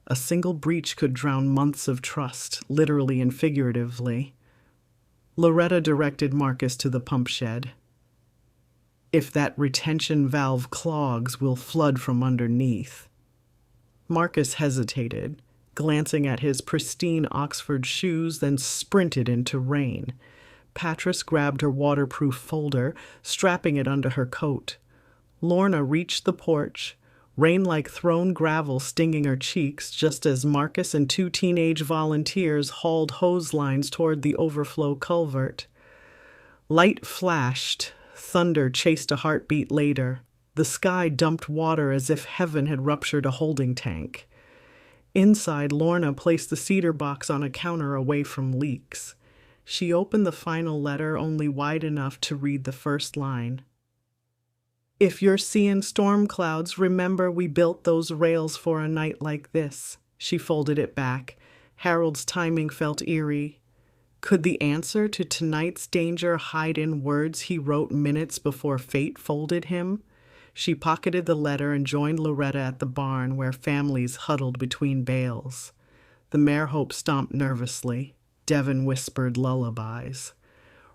A single breach could drown months of trust, literally and figuratively. Loretta directed Marcus to the pump shed. If that retention valve clogs, we'll flood from underneath. Marcus hesitated, glancing at his pristine Oxford shoes, then sprinted into rain. Patris grabbed her waterproof folder, strapping it under her coat. Lorna reached the porch, rain like thrown gravel stinging her cheeks, just as Marcus and two teenage volunteers hauled hose lines toward the overflow culvert. Light flashed. Thunder chased a heartbeat later. The sky dumped water as if heaven had ruptured a holding tank. Inside, Lorna placed the cedar box on a counter away from leaks. She opened the final letter only wide enough to read the first line. If you're seeing storm clouds, remember we built those rails for a night like this. She folded it back. Harold's timing felt eerie. Could the answer to tonight's danger hide in words he wrote minutes before fate folded him? She pocketed the letter and joined Loretta at the barn where families huddled between bales. The mare Hope stomped nervously. Devon whispered lullabies.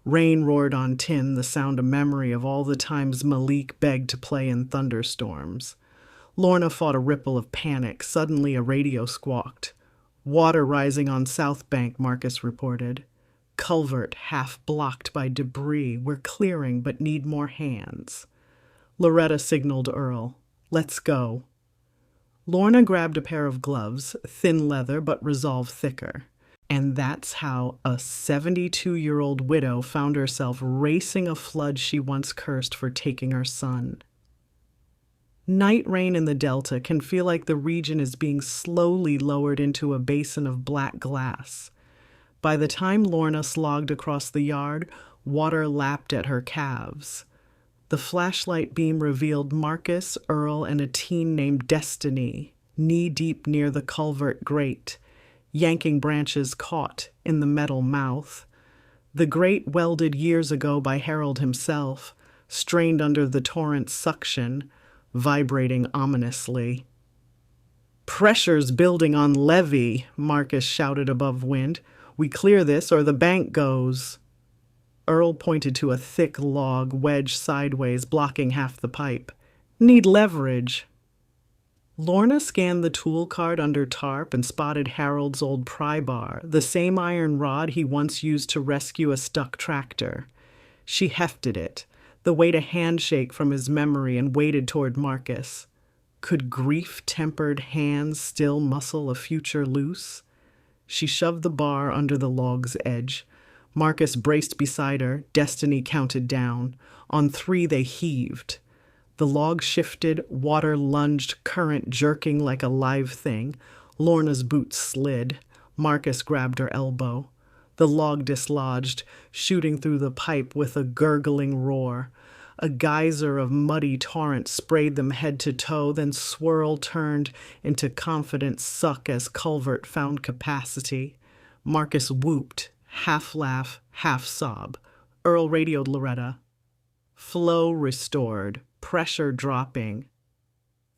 Rain roared on tin, the sound a memory of all the times Malik begged to play in thunderstorms. Lorna fought a ripple of panic. Suddenly a radio squawked. Water rising on South Bank, Marcus reported. Culvert half blocked by debris. We're clearing but need more hands. Loretta signaled Earl. Let's go. Lorna grabbed a pair of gloves, thin leather but resolve thicker. And that's how a 72-year-old widow found herself racing a flood she once cursed for taking her son. Night rain in the Delta can feel like the region is being slowly lowered into a basin of black glass. By the time Lorna slogged across the yard, water lapped at her calves. The flashlight beam revealed Marcus, Earl, and a teen named Destiny, knee-deep near the culvert grate, yanking branches caught in the metal mouth. The grate, welded years ago by Harold himself, strained under the torrent's suction, vibrating ominously. "Pressure's building on levee," Marcus shouted above wind. "We clear this or the bank goes." Earl pointed to a thick log wedged sideways, blocking half the pipe. "Need leverage." Lorna scanned the tool cart under tarp and spotted Harold's old pry bar, the same iron rod he once used to rescue a stuck tractor. She hefted it, the weight a handshake from his memory, and waded toward Marcus. Could grief-tempered hands still muscle a future loose? She shoved the bar under the log's edge. Marcus braced beside her. Destiny counted down. On 3 they heaved. The log shifted, water lunged, current jerking like a live thing. Lorna's boots slid. Marcus grabbed her elbow. The log dislodged, shooting through the pipe with a gurgling roar. A geyser of muddy torrent sprayed them head to toe, then swirl turned into confident suck as culvert found capacity. Marcus whooped, half laugh, half sob. Earl radioed Loretta. Flow restored, pressure dropping.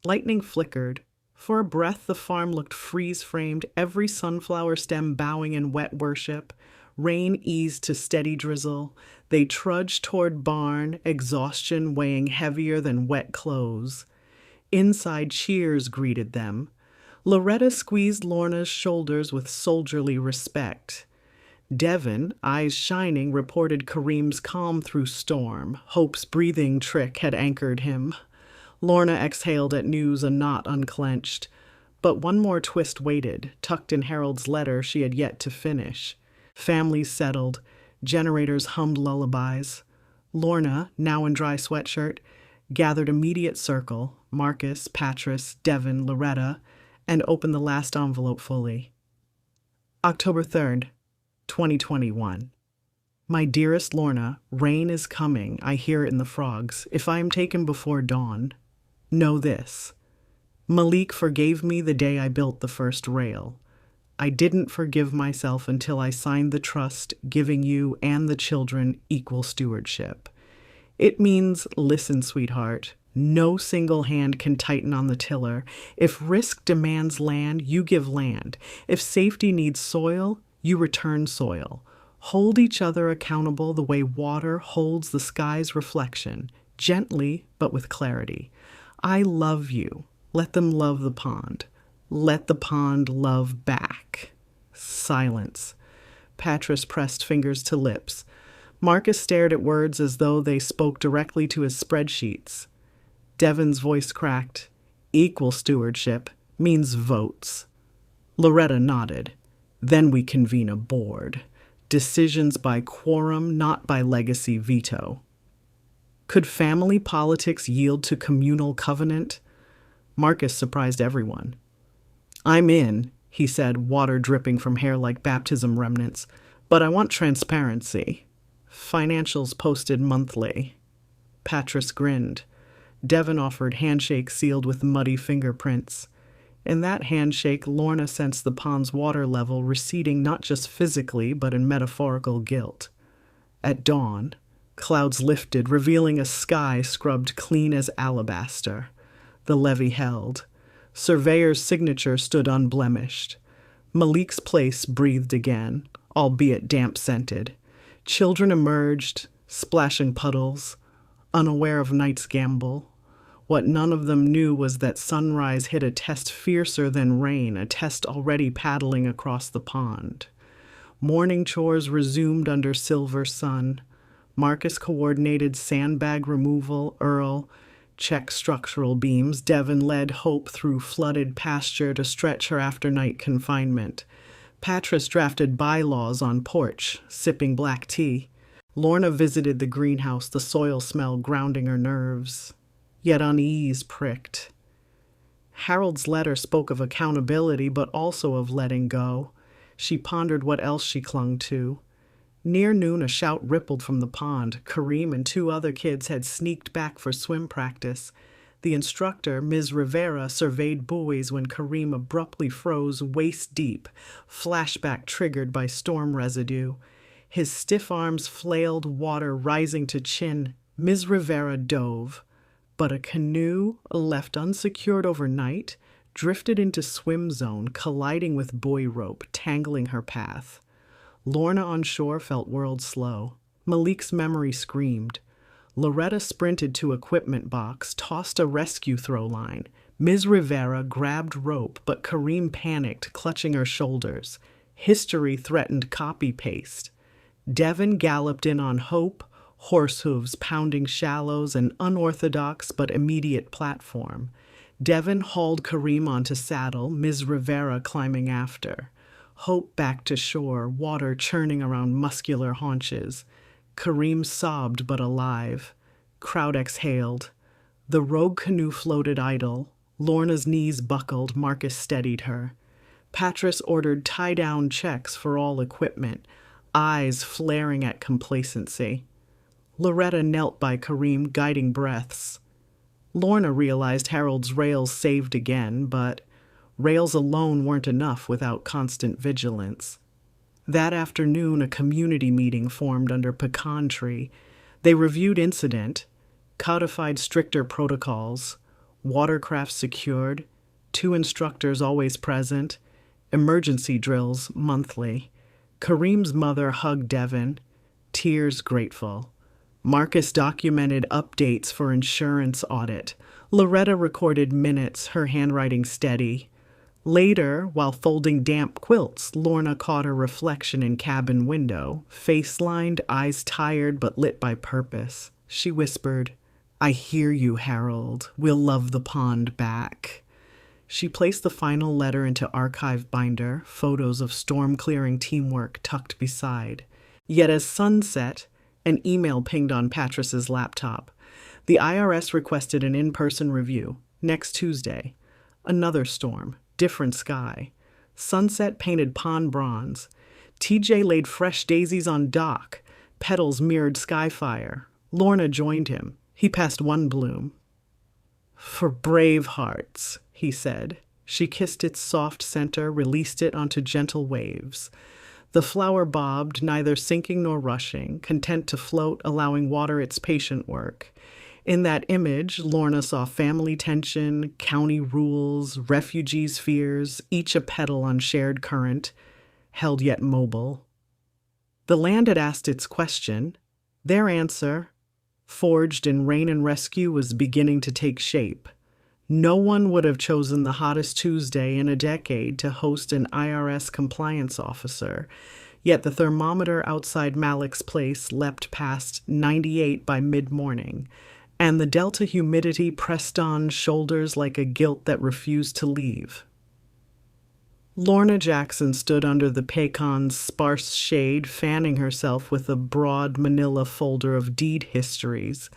Lightning flickered. For a breath, the farm looked freeze-framed, every sunflower stem bowing in wet worship. Rain eased to steady drizzle. They trudged toward barn, exhaustion weighing heavier than wet clothes. Inside, cheers greeted them. Loretta squeezed Lorna's shoulders with soldierly respect. Devon, eyes shining, reported Kareem's calm through storm. Hope's breathing trick had anchored him. Lorna exhaled at news, a knot unclenched. But one more twist waited, tucked in Harold's letter she had yet to finish. Families settled. Generators hummed lullabies. Lorna, now in dry sweatshirt, gathered immediate circle, Marcus, Patris, Devon, Loretta, and opened the last envelope fully. October 3rd, 2021. My dearest Lorna, rain is coming. I hear it in the frogs. If I am taken before dawn, know this. Malik forgave me the day I built the first rail. I didn't forgive myself until I signed the trust, giving you and the children equal stewardship. It means, listen, sweetheart, no single hand can tighten on the tiller. If risk demands land, you give land. If safety needs soil, you return soil. Hold each other accountable the way water holds the sky's reflection, gently but with clarity. I love you. Let them love the pond. Let the pond love back. Silence. Patris pressed fingers to lips. Marcus stared at words as though they spoke directly to his spreadsheets. Devon's voice cracked. Equal stewardship means votes. Loretta nodded. Then we convene a board. Decisions by quorum, not by legacy veto. Could family politics yield to communal covenant? Marcus surprised everyone. I'm in, he said, water dripping from hair like baptism remnants, but I want transparency. Financials posted monthly. Patris grinned. Devon offered handshake sealed with muddy fingerprints. In that handshake, Lorna sensed the pond's water level receding not just physically, but in metaphorical guilt. At dawn, clouds lifted, revealing a sky scrubbed clean as alabaster. The levee held. Surveyor's signature stood unblemished. Malik's place breathed again, albeit damp-scented. Children emerged, splashing puddles, unaware of night's gamble. What none of them knew was that sunrise hit a test fiercer than rain, a test already paddling across the pond. Morning chores resumed under silver sun. Marcus coordinated sandbag removal, Earl checked structural beams. Devon led Hope through flooded pasture to stretch her after-night confinement. Patras drafted bylaws on porch, sipping black tea. Lorna visited the greenhouse, the soil smell grounding her nerves. Yet unease pricked. Harold's letter spoke of accountability, but also of letting go. She pondered what else she clung to. Near noon, a shout rippled from the pond. Kareem and two other kids had sneaked back for swim practice. The instructor, Ms. Rivera, surveyed buoys when Kareem abruptly froze waist-deep, flashback triggered by storm residue. His stiff arms flailed, water rising to chin. Ms. Rivera dove. But a canoe, left unsecured overnight, drifted into swim zone, colliding with buoy rope, tangling her path. Lorna on shore felt world slow. Malik's memory screamed. Loretta sprinted to equipment box, tossed a rescue throw line. Ms. Rivera grabbed rope, but Kareem panicked, clutching her shoulders. History threatened copy-paste. Devon galloped in on hope, horse hooves pounding shallows, an unorthodox but immediate platform. Devon hauled Kareem onto saddle, Ms. Rivera climbing after. Hope back to shore, water churning around muscular haunches. Kareem sobbed but alive. Crowd exhaled. The rogue canoe floated idle. Lorna's knees buckled, Marcus steadied her. Patras ordered tie-down checks for all equipment, eyes flaring at complacency. Loretta knelt by Kareem, guiding breaths. Lorna realized Harold's rails saved again, but rails alone weren't enough without constant vigilance. That afternoon, a community meeting formed under pecan tree. They reviewed incident, codified stricter protocols, watercraft secured, 2 instructors always present, emergency drills monthly. Kareem's mother hugged Devon, tears grateful. Marcus documented updates for insurance audit. Loretta recorded minutes, her handwriting steady. Later, while folding damp quilts, Lorna caught her reflection in cabin window, face-lined, eyes tired but lit by purpose. She whispered, "I hear you, Harold. We'll love the pond back." She placed the final letter into archive binder, photos of storm-clearing teamwork tucked beside. Yet as sun set, an email pinged on Patras's laptop. The IRS requested an in-person review, next Tuesday. Another storm. Different sky. Sunset painted pond bronze. TJ laid fresh daisies on dock. Petals mirrored skyfire. Lorna joined him. He passed one bloom. "For brave hearts," he said. She kissed its soft center, released it onto gentle waves. The flower bobbed, neither sinking nor rushing, content to float, allowing water its patient work. In that image, Lorna saw family tension, county rules, refugees' fears, each a petal on shared current, held yet mobile. The land had asked its question. Their answer, forged in rain and rescue, was beginning to take shape. No one would have chosen the hottest Tuesday in a decade to host an IRS compliance officer, yet the thermometer outside Malik's place leapt past 98 by mid-morning, and the delta humidity pressed on shoulders like a guilt that refused to leave. Lorna Jackson stood under the pecan's sparse shade, fanning herself with a broad manila folder of deed histories,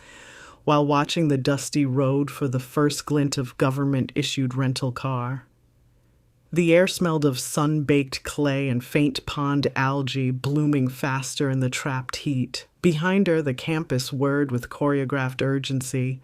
while watching the dusty road for the first glint of government-issued rental car. The air smelled of sun-baked clay and faint pond algae blooming faster in the trapped heat. Behind her, the campus whirred with choreographed urgency.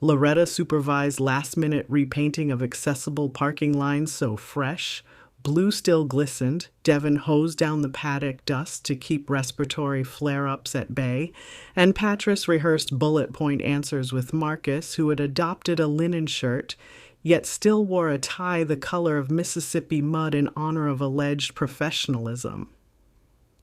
Loretta supervised last-minute repainting of accessible parking lines so fresh. Blue still glistened. Devon hosed down the paddock dust to keep respiratory flare-ups at bay, and Patras rehearsed bullet point answers with Marcus, who had adopted a linen shirt, yet still wore a tie the color of Mississippi mud in honor of alleged professionalism.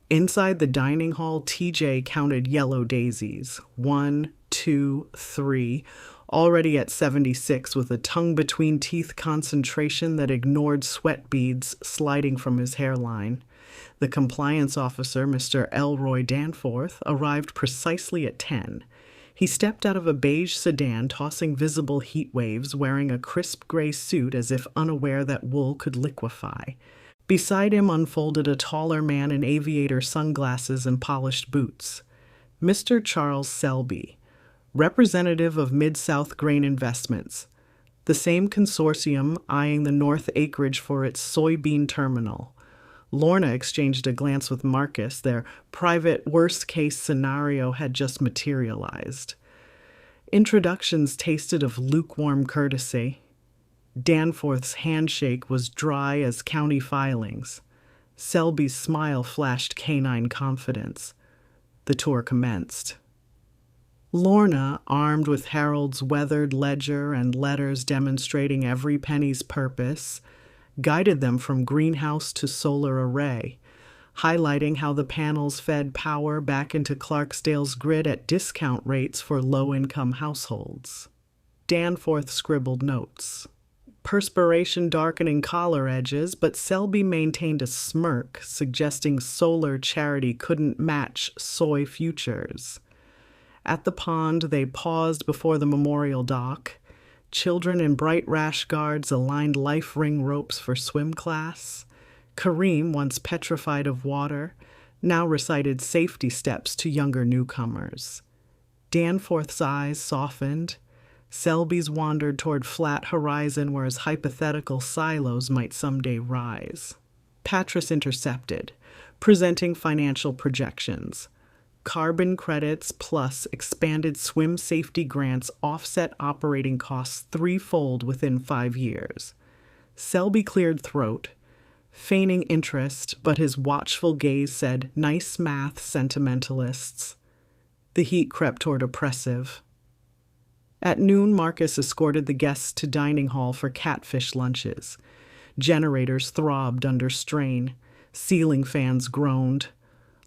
Inside the dining hall, TJ counted yellow daisies. 1, 2, 3, already at 76 with a tongue-between-teeth concentration that ignored sweat beads sliding from his hairline. The compliance officer, Mr. Elroy Danforth, arrived precisely at 10. He stepped out of a beige sedan, tossing visible heat waves, wearing a crisp gray suit as if unaware that wool could liquefy. Beside him unfolded a taller man in aviator sunglasses and polished boots. Mr. Charles Selby, representative of Mid-South Grain Investments, the same consortium eyeing the North acreage for its soybean terminal. Lorna exchanged a glance with Marcus. Their private worst-case scenario had just materialized. Introductions tasted of lukewarm courtesy. Danforth's handshake was dry as county filings. Selby's smile flashed canine confidence. The tour commenced. Lorna, armed with Harold's weathered ledger and letters demonstrating every penny's purpose, guided them from greenhouse to solar array, highlighting how the panels fed power back into Clarksdale's grid at discount rates for low-income households. Danforth scribbled notes. Perspiration darkening collar edges, but Selby maintained a smirk, suggesting solar charity couldn't match soy futures. At the pond, they paused before the memorial dock. Children in bright rash guards aligned life ring ropes for swim class. Kareem, once petrified of water, now recited safety steps to younger newcomers. Danforth's eyes softened. Selby's wandered toward flat horizon where his hypothetical silos might someday rise. Patras intercepted, presenting financial projections. Carbon credits plus expanded swim safety grants offset operating costs threefold within 5 years. Selby cleared throat, feigning interest, but his watchful gaze said, "Nice math, sentimentalists." The heat crept toward oppressive. At noon, Marcus escorted the guests to dining hall for catfish lunches. Generators throbbed under strain. Ceiling fans groaned.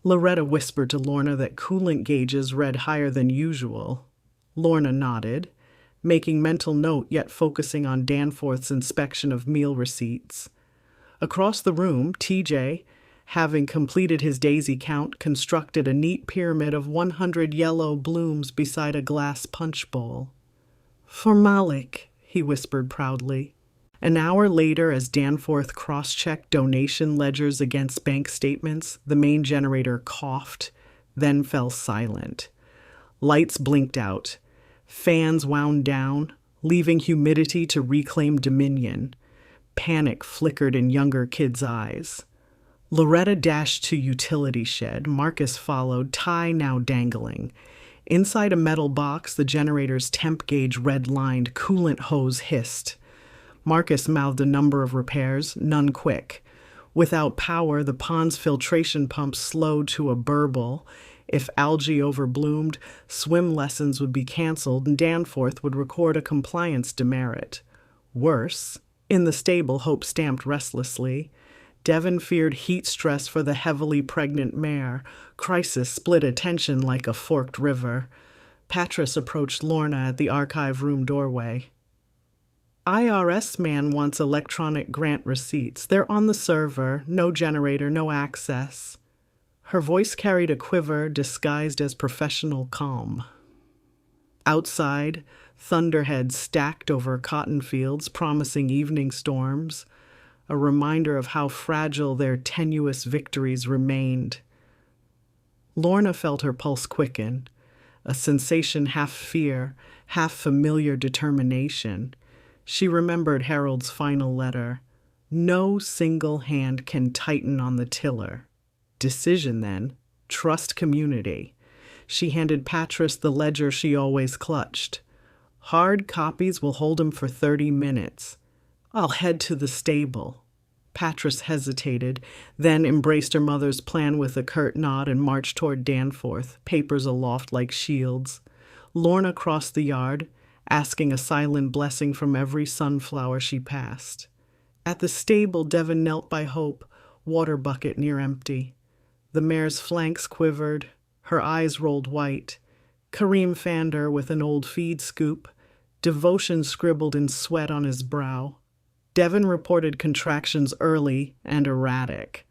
Loretta whispered to Lorna that coolant gauges read higher than usual. Lorna nodded, making mental note yet focusing on Danforth's inspection of meal receipts. Across the room, TJ, having completed his daisy count, constructed a neat pyramid of 100 yellow blooms beside a glass punch bowl. "For Malik," he whispered proudly. An hour later, as Danforth cross-checked donation ledgers against bank statements, the main generator coughed, then fell silent. Lights blinked out. Fans wound down, leaving humidity to reclaim dominion. Panic flickered in younger kids' eyes. Loretta dashed to utility shed. Marcus followed, tie now dangling. Inside a metal box, the generator's temp gauge red-lined, coolant hose hissed. Marcus mouthed a number of repairs, none quick. Without power, the pond's filtration pump slowed to a burble. If algae overbloomed, swim lessons would be canceled and Danforth would record a compliance demerit. Worse, in the stable, Hope stamped restlessly. Devon feared heat stress for the heavily pregnant mare. Crisis split attention like a forked river. Patras approached Lorna at the archive room doorway. "IRS man wants electronic grant receipts. They're on the server. No generator, no access." Her voice carried a quiver disguised as professional calm. Outside, thunderheads stacked over cotton fields, promising evening storms, a reminder of how fragile their tenuous victories remained. Lorna felt her pulse quicken, a sensation half fear, half familiar determination. She remembered Harold's final letter. No single hand can tighten on the tiller. Decision, then. Trust community. She handed Patras the ledger she always clutched. "Hard copies will hold him for 30 minutes. I'll head to the stable." Patras hesitated, then embraced her mother's plan with a curt nod and marched toward Danforth, papers aloft like shields. Lorna crossed the yard, asking a silent blessing from every sunflower she passed. At the stable, Devon knelt by Hope, water bucket near empty. The mare's flanks quivered, her eyes rolled white. Kareem fanned her with an old feed scoop, devotion scribbled in sweat on his brow. Devon reported contractions early and erratic.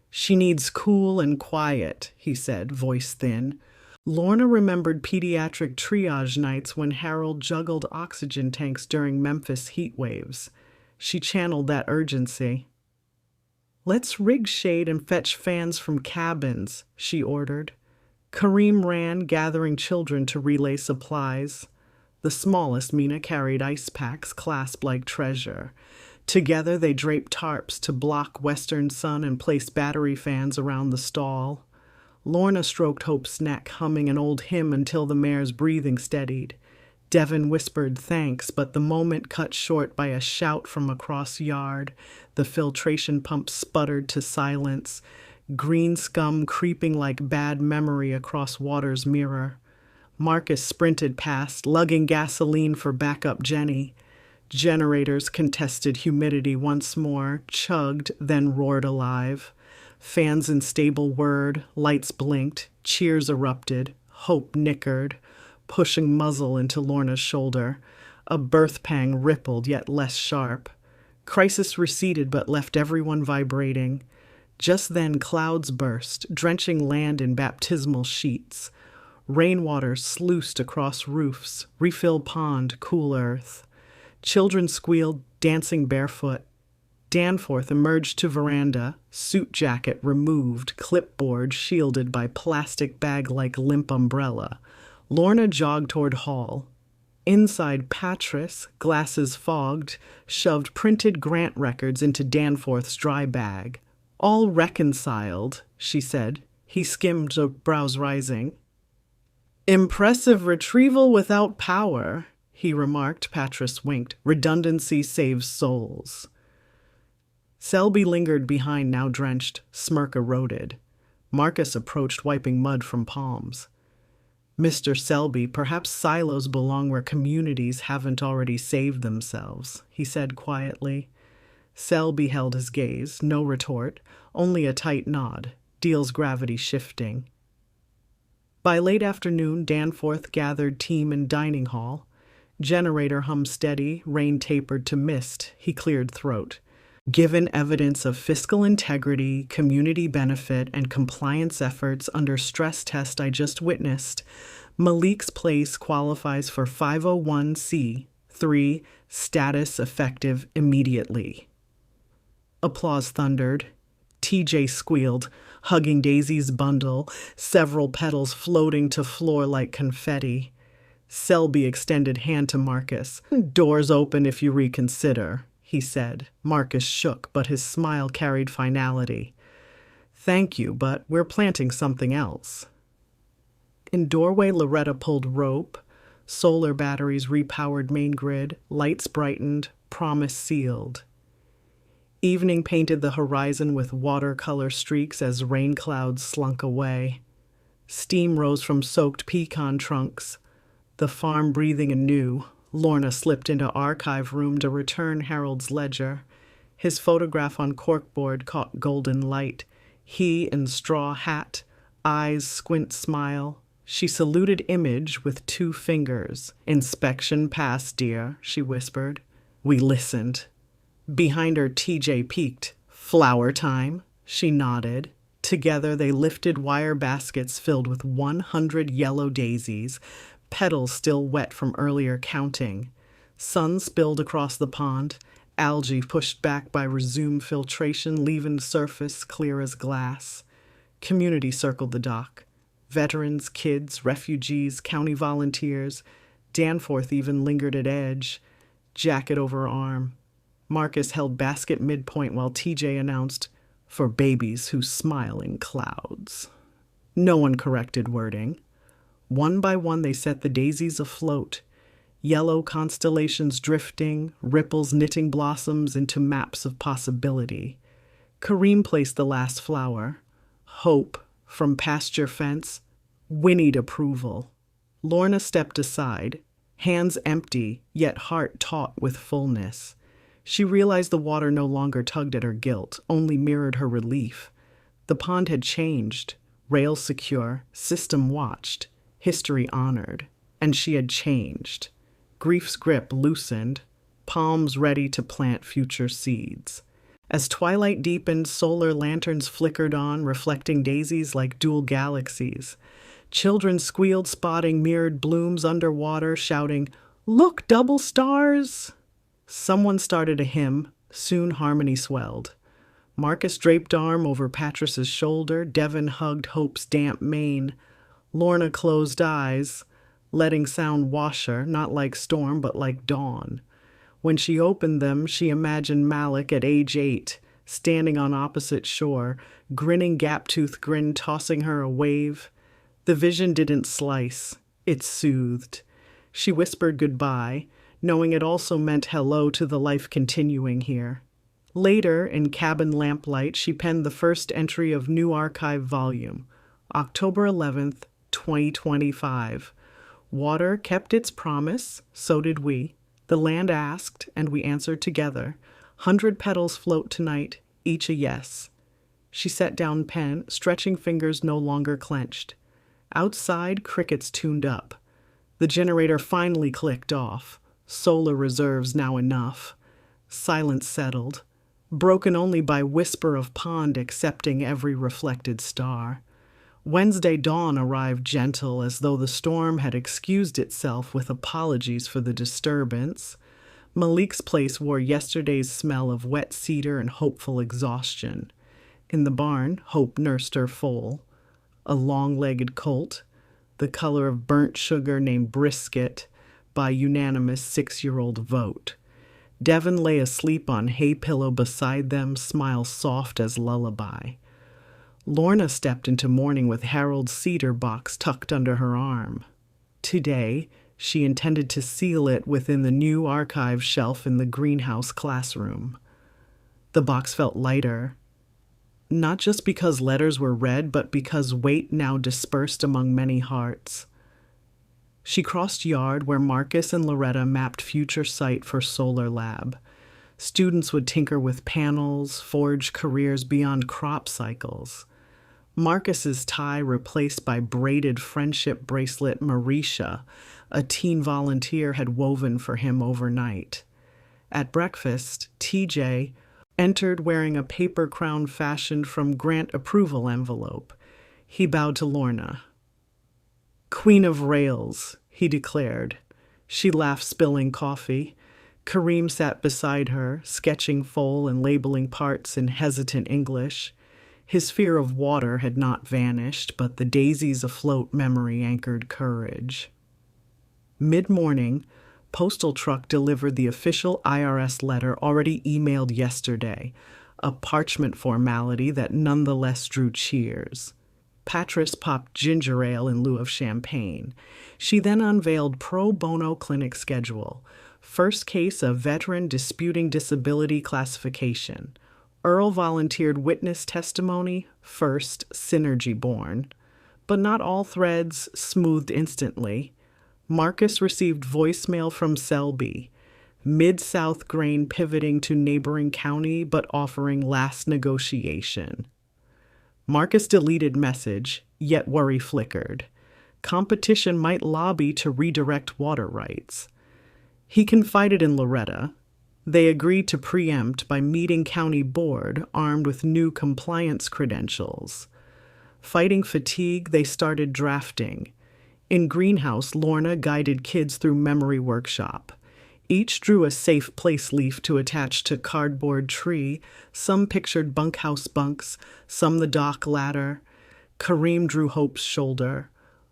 "She needs cool and quiet," he said, voice thin. Lorna remembered pediatric triage nights when Harold juggled oxygen tanks during Memphis heat waves. She channeled that urgency. "Let's rig shade and fetch fans from cabins," she ordered. Kareem ran, gathering children to relay supplies. The smallest, Mina, carried ice packs clasped like treasure. Together they draped tarps to block western sun and placed battery fans around the stall. Lorna stroked Hope's neck, humming an old hymn until the mare's breathing steadied. Devon whispered thanks, but the moment cut short by a shout from across yard. The filtration pump sputtered to silence, green scum creeping like bad memory across water's mirror. Marcus sprinted past, lugging gasoline for backup Jenny. Generators contested humidity once more, chugged, then roared alive. Fans in stable whirred, lights blinked, cheers erupted, Hope nickered, pushing muzzle into Lorna's shoulder. A birth pang rippled, yet less sharp. Crisis receded but left everyone vibrating. Just then clouds burst, drenching land in baptismal sheets. Rainwater sluiced across roofs, refill pond, cool earth. Children squealed, dancing barefoot. Danforth emerged to veranda, suit jacket removed, clipboard shielded by plastic bag-like limp umbrella. Lorna jogged toward hall. Inside, Patris, glasses fogged, shoved printed grant records into Danforth's dry bag. "All reconciled," she said. He skimmed, brows rising. "Impressive retrieval without power," he remarked. Patris winked. "Redundancy saves souls." Selby lingered behind, now drenched, smirk eroded. Marcus approached, wiping mud from palms. "Mr. Selby, perhaps silos belong where communities haven't already saved themselves," he said quietly. Selby held his gaze, no retort, only a tight nod, Deal's gravity shifting. By late afternoon, Danforth gathered team in dining hall. Generator hummed steady, rain tapered to mist. He cleared throat. "Given evidence of fiscal integrity, community benefit, and compliance efforts under stress test I just witnessed, Malik's place qualifies for 501c3 status effective immediately." Applause thundered. TJ squealed, hugging Daisy's bundle, several petals floating to floor like confetti. Selby extended hand to Marcus. "Doors open if you reconsider," he said. Marcus shook, but his smile carried finality. "Thank you, but we're planting something else." In doorway, Loretta pulled rope. Solar batteries repowered main grid. Lights brightened. Promise sealed. Evening painted the horizon with watercolor streaks as rain clouds slunk away. Steam rose from soaked pecan trunks. The farm breathing anew. Lorna slipped into archive room to return Harold's ledger. His photograph on corkboard caught golden light. He in straw hat, eyes squint smile. She saluted image with 2 fingers. "Inspection passed, dear," she whispered. We listened. Behind her, TJ peeked. "Flower time?" She nodded. Together they lifted wire baskets filled with 100 yellow daisies, petals still wet from earlier counting. Sun spilled across the pond, algae pushed back by resumed filtration, leaving the surface clear as glass. Community circled the dock. Veterans, kids, refugees, county volunteers. Danforth even lingered at edge, jacket over arm. Marcus held basket midpoint while TJ announced, "For babies who smile in clouds." No one corrected wording. One by one they set the daisies afloat, yellow constellations drifting, ripples knitting blossoms into maps of possibility. Kareem placed the last flower. Hope, from pasture fence, whinnied approval. Lorna stepped aside, hands empty, yet heart taut with fullness. She realized the water no longer tugged at her guilt, only mirrored her relief. The pond had changed, rails secure, system watched, history honored, and she had changed. Grief's grip loosened, palms ready to plant future seeds. As twilight deepened, solar lanterns flickered on, reflecting daisies like dual galaxies. Children squealed, spotting mirrored blooms underwater, shouting, "Look, double stars!" Someone started a hymn. Soon harmony swelled. Marcus draped arm over Patris's shoulder. Devon hugged Hope's damp mane. Lorna closed eyes, letting sound wash her, not like storm, but like dawn. When she opened them, she imagined Malik at age 8, standing on opposite shore, grinning gap-toothed grin tossing her a wave. The vision didn't slice. It soothed. She whispered goodbye, knowing it also meant hello to the life continuing here. Later, in cabin lamplight, she penned the first entry of new archive volume, October 11th, 2025. Water kept its promise, so did we. The land asked, and we answered together. 100 petals float tonight, each a yes. She set down pen, stretching fingers no longer clenched. Outside, crickets tuned up. The generator finally clicked off. Solar reserves now enough. Silence settled, broken only by whisper of pond accepting every reflected star. Wednesday dawn arrived gentle, as though the storm had excused itself with apologies for the disturbance. Malik's place wore yesterday's smell of wet cedar and hopeful exhaustion. In the barn, Hope nursed her foal, a long-legged colt, the color of burnt sugar named Brisket, by unanimous 6-year-old vote. Devon lay asleep on hay pillow beside them, smile soft as lullaby. Lorna stepped into morning with Harold's cedar box tucked under her arm. Today, she intended to seal it within the new archive shelf in the greenhouse classroom. The box felt lighter, not just because letters were read, but because weight now dispersed among many hearts. She crossed yard where Marcus and Loretta mapped future site for Solar Lab. Students would tinker with panels, forge careers beyond crop cycles. Marcus's tie replaced by braided friendship bracelet Marisha, a teen volunteer, had woven for him overnight. At breakfast, TJ entered wearing a paper crown fashioned from grant approval envelope. He bowed to Lorna. "Queen of Rails," he declared. She laughed, spilling coffee. Kareem sat beside her, sketching foal and labeling parts in hesitant English. His fear of water had not vanished, but the daisies afloat memory anchored courage. Mid-morning, postal truck delivered the official IRS letter already emailed yesterday, a parchment formality that nonetheless drew cheers. Patris popped ginger ale in lieu of champagne. She then unveiled pro bono clinic schedule. First case of veteran disputing disability classification. Earl volunteered witness testimony, first synergy born. But not all threads smoothed instantly. Marcus received voicemail from Selby. Mid-South grain pivoting to neighboring county but offering last negotiation. Marcus deleted message, yet worry flickered. Competition might lobby to redirect water rights. He confided in Loretta. They agreed to preempt by meeting county board armed with new compliance credentials. Fighting fatigue, they started drafting. In greenhouse, Lorna guided kids through memory workshop. Each drew a safe place leaf to attach to cardboard tree. Some pictured bunkhouse bunks, some the dock ladder. Kareem drew Hope's shoulder.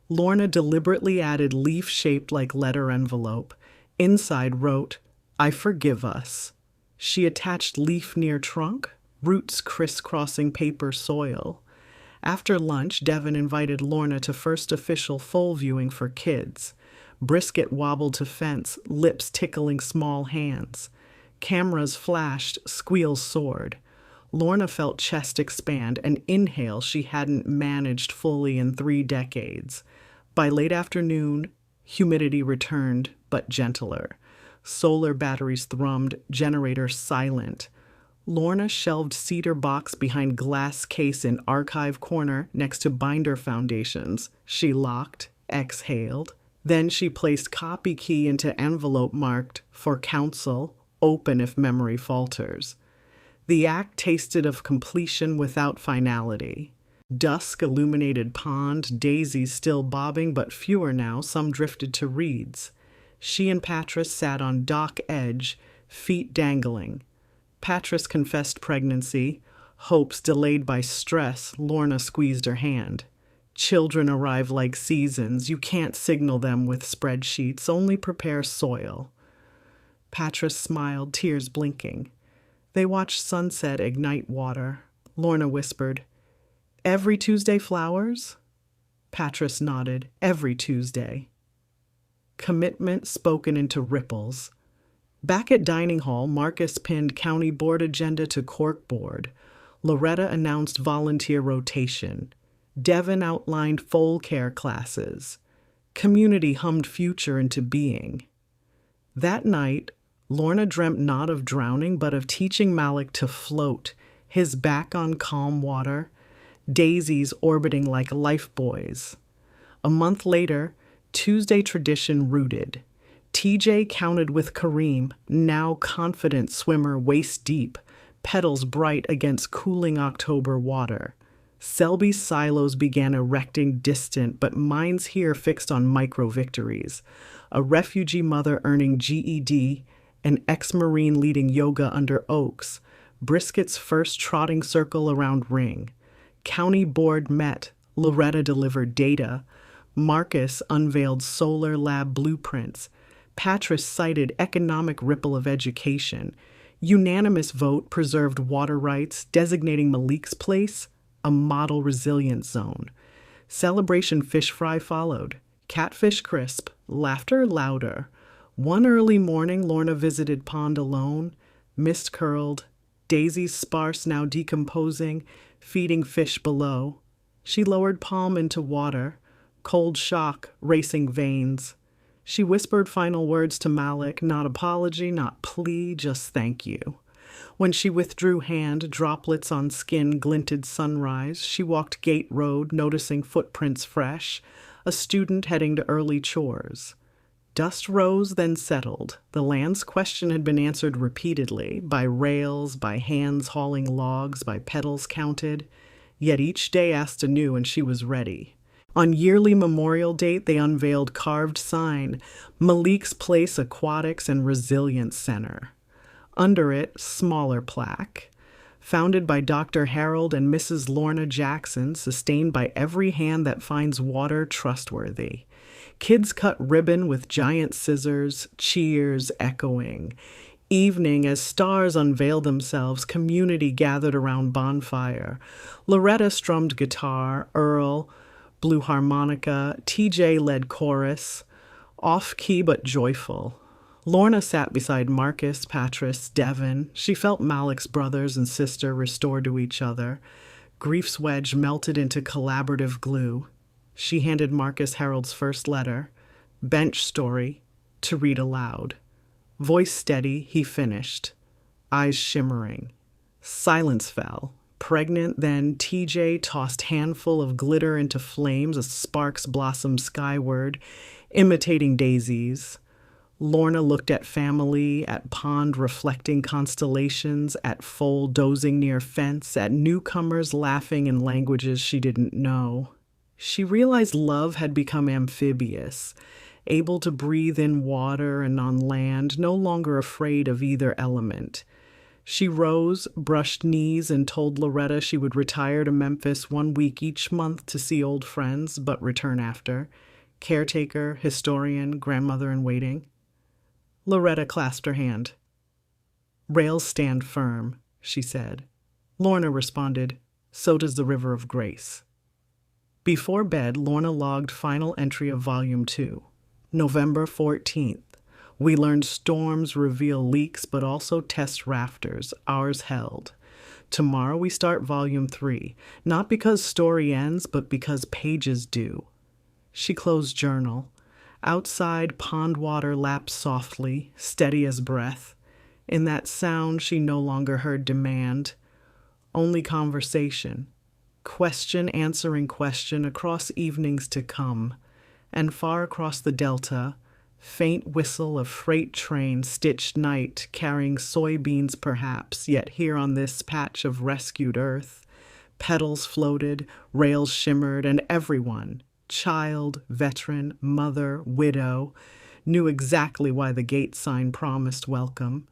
Lorna deliberately added leaf shaped like letter envelope. Inside wrote, "I forgive us." She attached leaf near trunk, roots crisscrossing paper soil. After lunch, Devon invited Lorna to first official foal viewing for kids. Brisket wobbled to fence, lips tickling small hands. Cameras flashed, squeals soared. Lorna felt chest expand, an inhale she hadn't managed fully in 3 decades. By late afternoon, humidity returned, but gentler. Solar batteries thrummed, generator silent. Lorna shelved cedar box behind glass case in archive corner next to binder foundations. She locked, exhaled. Then she placed copy key into envelope marked, "For counsel, open if memory falters." The act tasted of completion without finality. Dusk illuminated pond, daisies still bobbing but fewer now, some drifted to reeds. She and Patris sat on dock edge, feet dangling. Patris confessed pregnancy. Hopes delayed by stress, Lorna squeezed her hand. Children arrive like seasons. You can't signal them with spreadsheets, only prepare soil. Patris smiled, tears blinking. They watched sunset ignite water. Lorna whispered, "Every Tuesday flowers?" Patris nodded, "Every Tuesday." Commitment spoken into ripples. Back at dining hall, Marcus pinned county board agenda to corkboard. Loretta announced volunteer rotation. Devon outlined foal care classes. Community hummed future into being. That night, Lorna dreamt not of drowning, but of teaching Malik to float, his back on calm water, daisies orbiting like lifebuoys. A month later, Tuesday tradition rooted. TJ counted with Kareem, now confident swimmer waist deep, pedals bright against cooling October water. Selby's silos began erecting distant, but minds here fixed on micro-victories. A refugee mother earning GED, an ex-Marine leading yoga under oaks, Brisket's first trotting circle around ring. County board met, Loretta delivered data. Marcus unveiled solar lab blueprints. Patris cited economic ripple of education. Unanimous vote preserved water rights, designating Malik's place a model resilience zone. Celebration fish fry followed. Catfish crisp, laughter louder. One early morning, Lorna visited pond alone. Mist curled, daisies sparse now decomposing, feeding fish below. She lowered palm into water, cold shock racing veins. She whispered final words to Malik, not apology, not plea, just thank you. When she withdrew hand, droplets on skin glinted sunrise. She walked Gate Road, noticing footprints fresh, a student heading to early chores. Dust rose, then settled. The land's question had been answered repeatedly, by rails, by hands hauling logs, by pedals counted. Yet each day asked anew, and she was ready. On yearly Memorial Date, they unveiled carved sign, Malik's Place Aquatics and Resilience Center. Under it, smaller plaque. Founded by Dr. Harold and Mrs. Lorna Jackson, sustained by every hand that finds water trustworthy. Kids cut ribbon with giant scissors, cheers echoing. Evening, as stars unveiled themselves, community gathered around bonfire. Loretta strummed guitar, Earl blew harmonica, TJ led chorus, off-key but joyful. Lorna sat beside Marcus, Patris, Devon. She felt Malik's brothers and sister restored to each other. Grief's wedge melted into collaborative glue. She handed Marcus Harold's first letter, bench story, to read aloud. Voice steady, he finished, eyes shimmering. Silence fell. Pregnant then, TJ tossed handful of glitter into flames as sparks blossomed skyward, imitating daisies. Lorna looked at family, at pond reflecting constellations, at foal dozing near fence, at newcomers laughing in languages she didn't know. She realized love had become amphibious, able to breathe in water and on land, no longer afraid of either element. She rose, brushed knees, and told Loretta she would retire to Memphis 1 week each month to see old friends, but return after. Caretaker, historian, grandmother in waiting. Loretta clasped her hand. "Rails stand firm," she said. Lorna responded, "So does the River of Grace." Before bed, Lorna logged final entry of Volume 2. November 14th. We learned storms reveal leaks but also test rafters. Ours held. Tomorrow we start Volume 3, not because story ends, but because pages do. She closed journal. Outside, pond water lapped softly, steady as breath. In that sound, she no longer heard demand, only conversation. Question answering question across evenings to come. And far across the delta, faint whistle of freight train stitched night carrying soybeans perhaps, yet here on this patch of rescued earth, petals floated, rails shimmered, and everyone, child, veteran, mother, widow, knew exactly why the gate sign promised welcome.